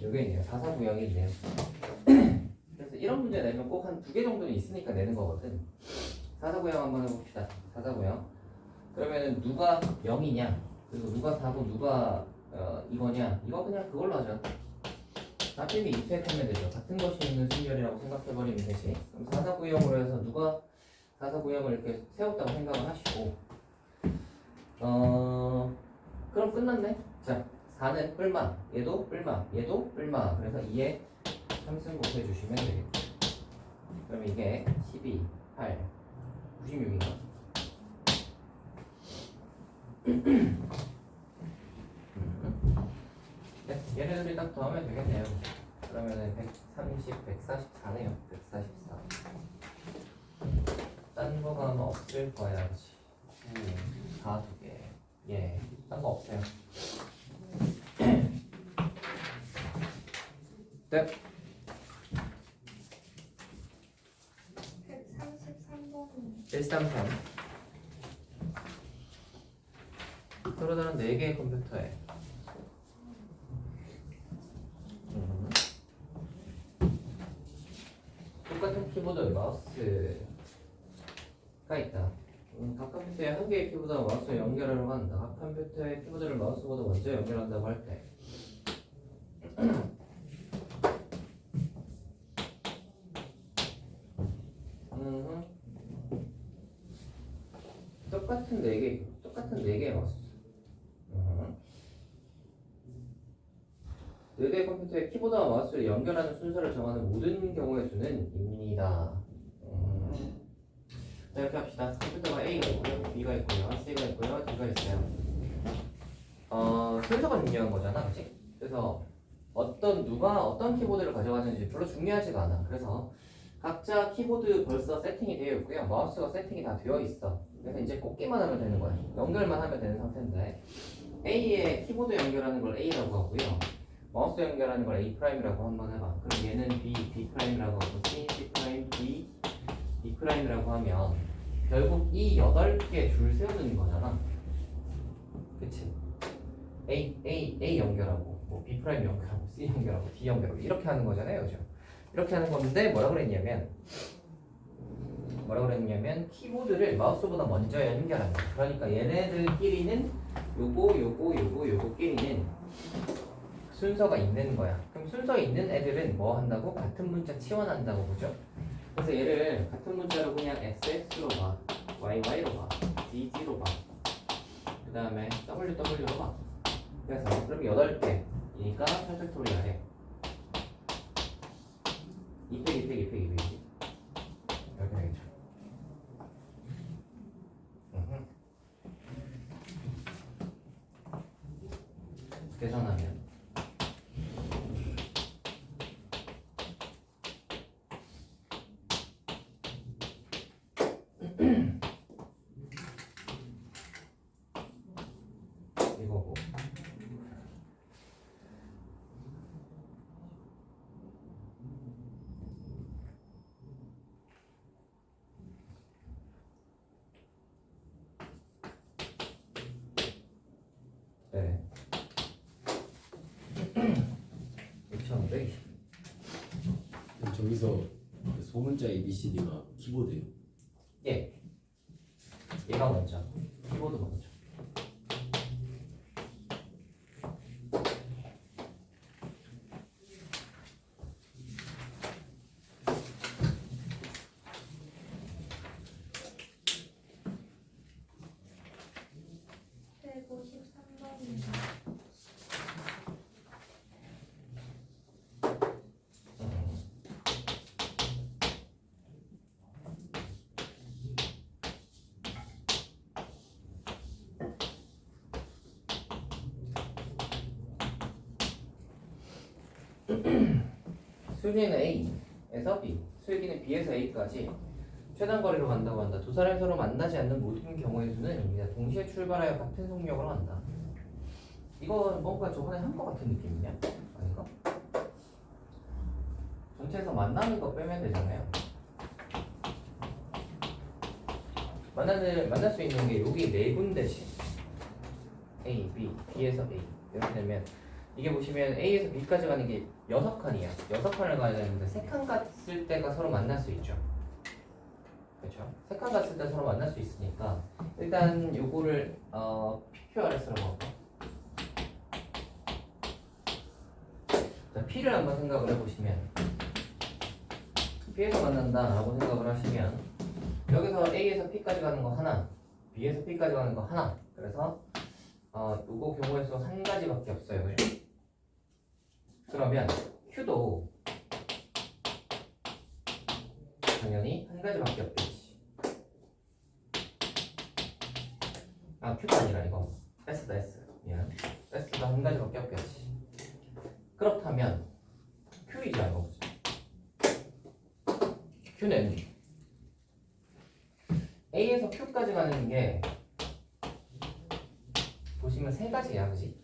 요게 있네요. 4사구형이 있네요. 그래서 이런 문제 내면 꼭 한 2개 정도는 있으니까 내는 거거든. 4사구형 한번 해봅시다. 4사구형. 그러면은 누가 0이냐? 그리고 누가 4고 누가 이거냐? 이거 그냥 그걸로 하자. 나중에 입력하면 되죠. 같은 것이 있는 순열이라고 생각해버리면 되지. 그럼 4사구형으로 해서 누가 4사구형을 이렇게 세웠다고 생각을 하시고 그럼 끝났네. 자, 4는 뿔마, 얘도 뿔마, 얘도 뿔마. 그래서 2에 3승 곱해주시면 되겠죠. 그럼 이게 12, 8, 96인가? 네, 얘네들이 딱 더하면 되겠네요. 그러면은 130, 144네요. 144. 딴 거가 아마 없을 거야, 그치? 4 2개. 예, 딴 거 없어요. 네. 133번이 133. 서로 다른 4개의 컴퓨터에 똑같은 키보드, 마우스가 있다. 각 컴퓨터에 한 개의 키보드와 마우스를 연결하려고 한다. 각 컴퓨터의 키보드를 마우스보다 먼저 연결한다고 할 때 똑같은 4개의 마우스 4개의 컴퓨터에 키보드와 마우스를 연결하는 순서를 정하는 모든 경우의 수는 입니다. 자, 이렇게 합시다. 컴퓨터가 A가 있고요, B가 있고요, C가 있고요, D가 있어요. 순서가 중요한 거잖아, 그치? 그래서 누가 어떤 키보드를 가져가는지 별로 중요하지가 않아. 그래서 각자 키보드 벌써 세팅이 되어 있고요, 마우스가 세팅이 다 되어 있어. 그래서 이제 꽂기만 하면 되는 거야. 연결만 하면 되는 상태인데 A에 키보드 연결하는 걸 A라고 하고요, 마우스 연결하는 걸 A'이라고 한번 해봐. 그럼 얘는 B'I라고 하고 C, C'D, D'이라고 하면 결국 이 8개 줄 세우는 거잖아. 그치? A 연결하고 뭐 B' 연결하고 C 연결하고 D 연결하고 이렇게 하는 거잖아요. 그죠? 이렇게 하는 건데 뭐라 그랬냐면 키보드를 마우스보다 먼저 연결한다. 그러니까 얘네들끼리는 요거끼리는 순서가 있는 거야. 그럼 순서 있는 애들은 뭐 한다고? 같은 문자 치환한다고 보죠. 그래서 얘를 같은 문자로 그냥 XX로 봐, YY로 봐, DD로 봐, 그 다음에 WW로 봐. 그래서 그럼 8개이니까 8팩토리얼 해. 2 이렇게 되겠죠. 계산하면 이거고 네. 6,520. 저기서 그 소문자 ABCD가 키보드예요. 예. 얘가 먼저. 키보드 먼저. 수리는 A에서 B, 수익이는 B에서 A까지 최단 거리로 간다고 한다. 두 사람이 서로 만나지 않는 모든 경우의 수는 동시에 출발하여 같은 속력으로 간다. 이건 뭔가 저번에 한 거 같은 느낌이냐? 아닌가? 전체에서 만나는 거 빼면 되잖아요. 만날 수 있는 게 여기 4군데씩 A, B, B에서 A 이렇게 되면 이게 보시면 A에서 B까지 가는 게 6칸이야. 6칸을 가야 되는데 3칸 갔을 때가 서로 만날 수 있죠. 그렇죠? 3칸 갔을 때 서로 만날 수 있으니까 일단 요거를 PQRS라고 할까? 자, P를 한번 생각을 해보시면 P에서 만난다라고 생각을 하시면 여기서 A에서 P까지 가는 거 하나, B에서 P까지 가는 거 하나. 그래서 요거 경우의 수 한 가지밖에 없어요. 그죠? 그러면 Q도 당연히 한 가지밖에 없겠지. Q가 아니라 이거 S다 S. 미안. S도 한 가지밖에 없겠지. 그렇다면 Q이지 않은 거지. Q는 A에서 Q까지 가는 게 보시면 세 가지야, 그지?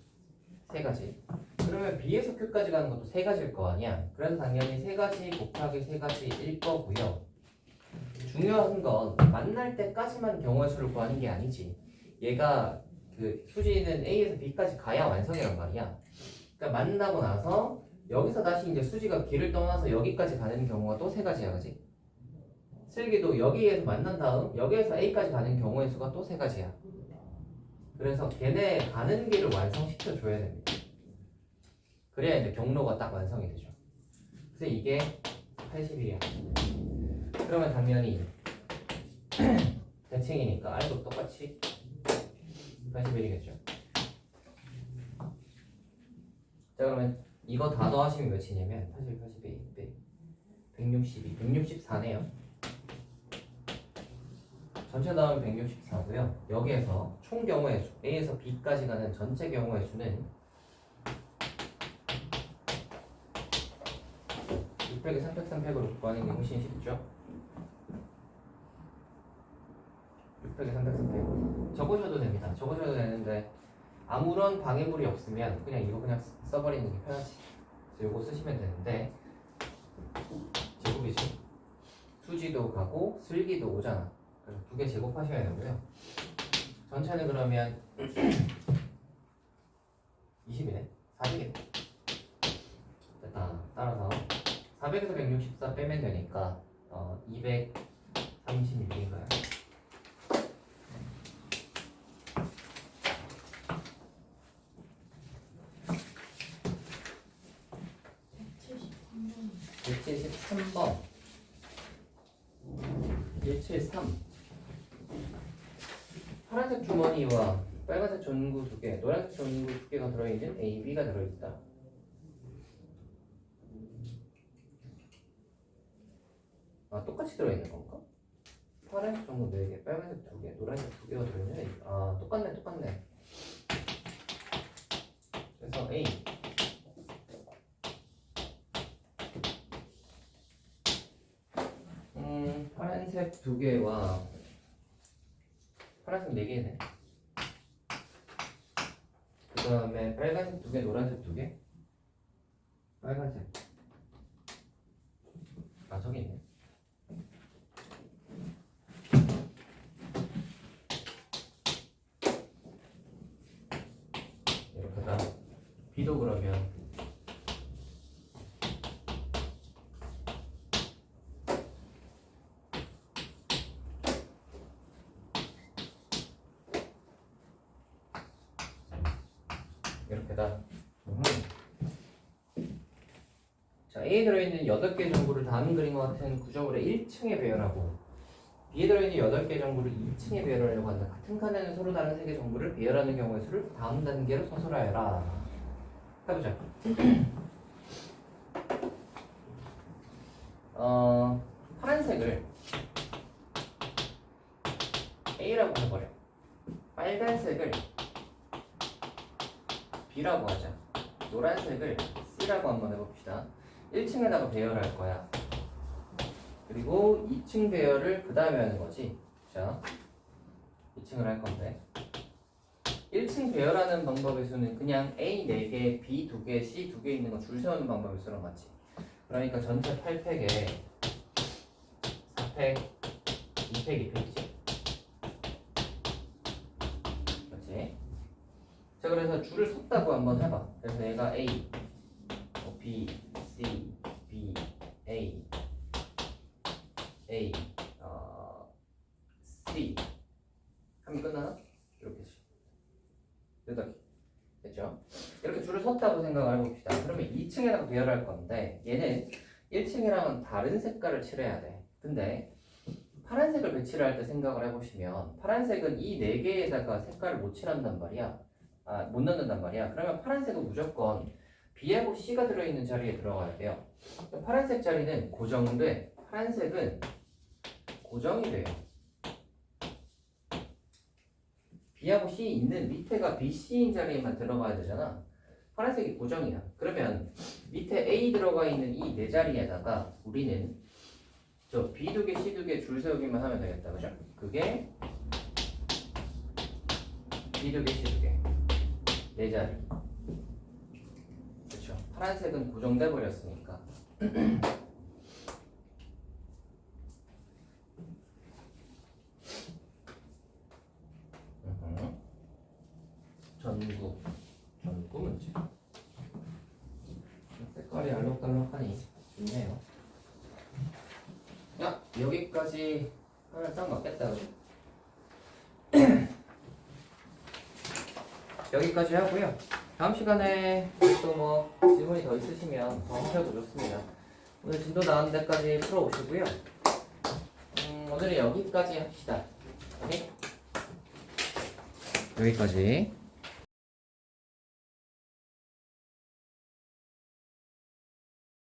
세 가지. 그러면 B에서 Q까지 가는 것도 세 가지일 거 아니야. 그래서 당연히 세 가지 곱하기 세 가지일 거고요. 중요한 건 만날 때까지만 경우의 수를 구하는 게 아니지. 얘가 그 수지는 A에서 B까지 가야 완성이란 말이야. 그러니까 만나고 나서 여기서 다시 이제 수지가 길을 떠나서 여기까지 가는 경우가 또 세 가지야, 그지? 슬기도 여기에서 만난 다음 여기에서 A까지 가는 경우의 수가 또 세 가지야. 그래서 걔네 가는 길을 완성시켜 줘야 됩니다. 그래야 이제 경로가 딱 완성이 되죠. 그래서 이게 80일이야. 그러면 당연히 대칭이니까 R도 똑같이 80일이겠죠. 자, 그러면 이거 다 더하시면 몇이냐면 80, 82, 162, 164네요. 전체 더하면 164고요. 여기에서 총 경우의 수, A에서 B까지 가는 전체 경우의 수는 600에 300으로 구하는 게 훨씬 쉽죠? 600에 300 적으셔도 됩니다. 적으셔도 되는데 아무런 방해물이 없으면 그냥 이거 그냥 써버리는 게 편하지. 그래서 이거 쓰시면 되는데 제곱이죠. 수지도 가고 슬기도 오잖아. 그래서 두 개 제곱하셔야 되고요. 전체는 그러면 20이네. 400이네. 됐다. 따라서 400에서 164 빼면 되니까 236인가요? 번 173번 173 파란색 주머니와 빨간색 전구 2개, 노란색 전구 2개가 들어있는 A, B가 들어있다. 똑같이 들어있는 건가? 파란색 전구 4개, 빨간색 2개, 노란색 2개가 들어있는 A. 똑같네. 그래서 A 파란색 2개와 파란색 4개네. 그 다음에 빨간색 2개, 노란색 2개. 빨간색. 저기 있네. 이렇게다. B도 그러면 이렇게다. 자, A에 들어있는 8개 정보를 다음 그림과 같은 구조물의 1층에 배열하고 B에 들어있는 8개 정보를 2층에 배열하려고 한다. 같은 칸에는 서로 다른 3개 정보를 배열하는 경우의 수를 다음 단계로 서술하여라. 해보자. 파란색을 A라고 해버려. 빨간색을 B라고 하자. 노란색을 C라고 한번 해봅시다. 1층에다가 배열할 거야. 그리고 2층 배열을 그 다음에 하는 거지. 자, 2층을 할 건데 1층 배열하는 방법의 수는 그냥 A 4개, B 2개, C 2개 있는 거 줄 세우는 방법의 수랑 같지. 그러니까 전체 8팩에 4팩, 2팩, 2팩이지. 그렇지? 자, 그래서 줄을 섰다고 한번 해봐. 그래서 얘가 A, B, C, B, A, A, C 하면 끝나나? 이렇게 여덟 개 됐죠? 이렇게 줄을 섰다고 생각을 해봅시다. 그러면 2층에다가 배열할 건데 얘는 1층이랑은 다른 색깔을 칠해야 돼. 근데 파란색을 배치를 할 때 생각을 해보시면 파란색은 이 4개에다가 색깔을 못 칠한단 말이야. 못 넣는단 말이야. 그러면 파란색은 무조건 B하고 C가 들어있는 자리에 들어가야 돼요. 파란색 자리는 고정돼. 파란색은 고정이 돼요. B하고 C 있는 밑에가 B, C인 자리에만 들어가야 되잖아. 파란색이 고정이야. 그러면 밑에 A 들어가 있는 이 4자리에다가 우리는 저 B 2개, C 2개 줄 세우기만 하면 되겠다. 그죠? 그게 B 2개, C 2개 4자리. 그렇죠? 파란색은 고정돼 버렸으니까. 전구 문제. 색깔이 알록달록하니 좋네요. 야, 여기까지 하면 딱 맞겠다. 그죠? 여기까지 하고요. 다음 시간에 또 뭐 질문이 더 있으시면 더 하셔도 좋습니다. 오늘 진도 나온 데까지 풀어오시고요. 오늘은 여기까지 합시다. 오케이? 여기까지.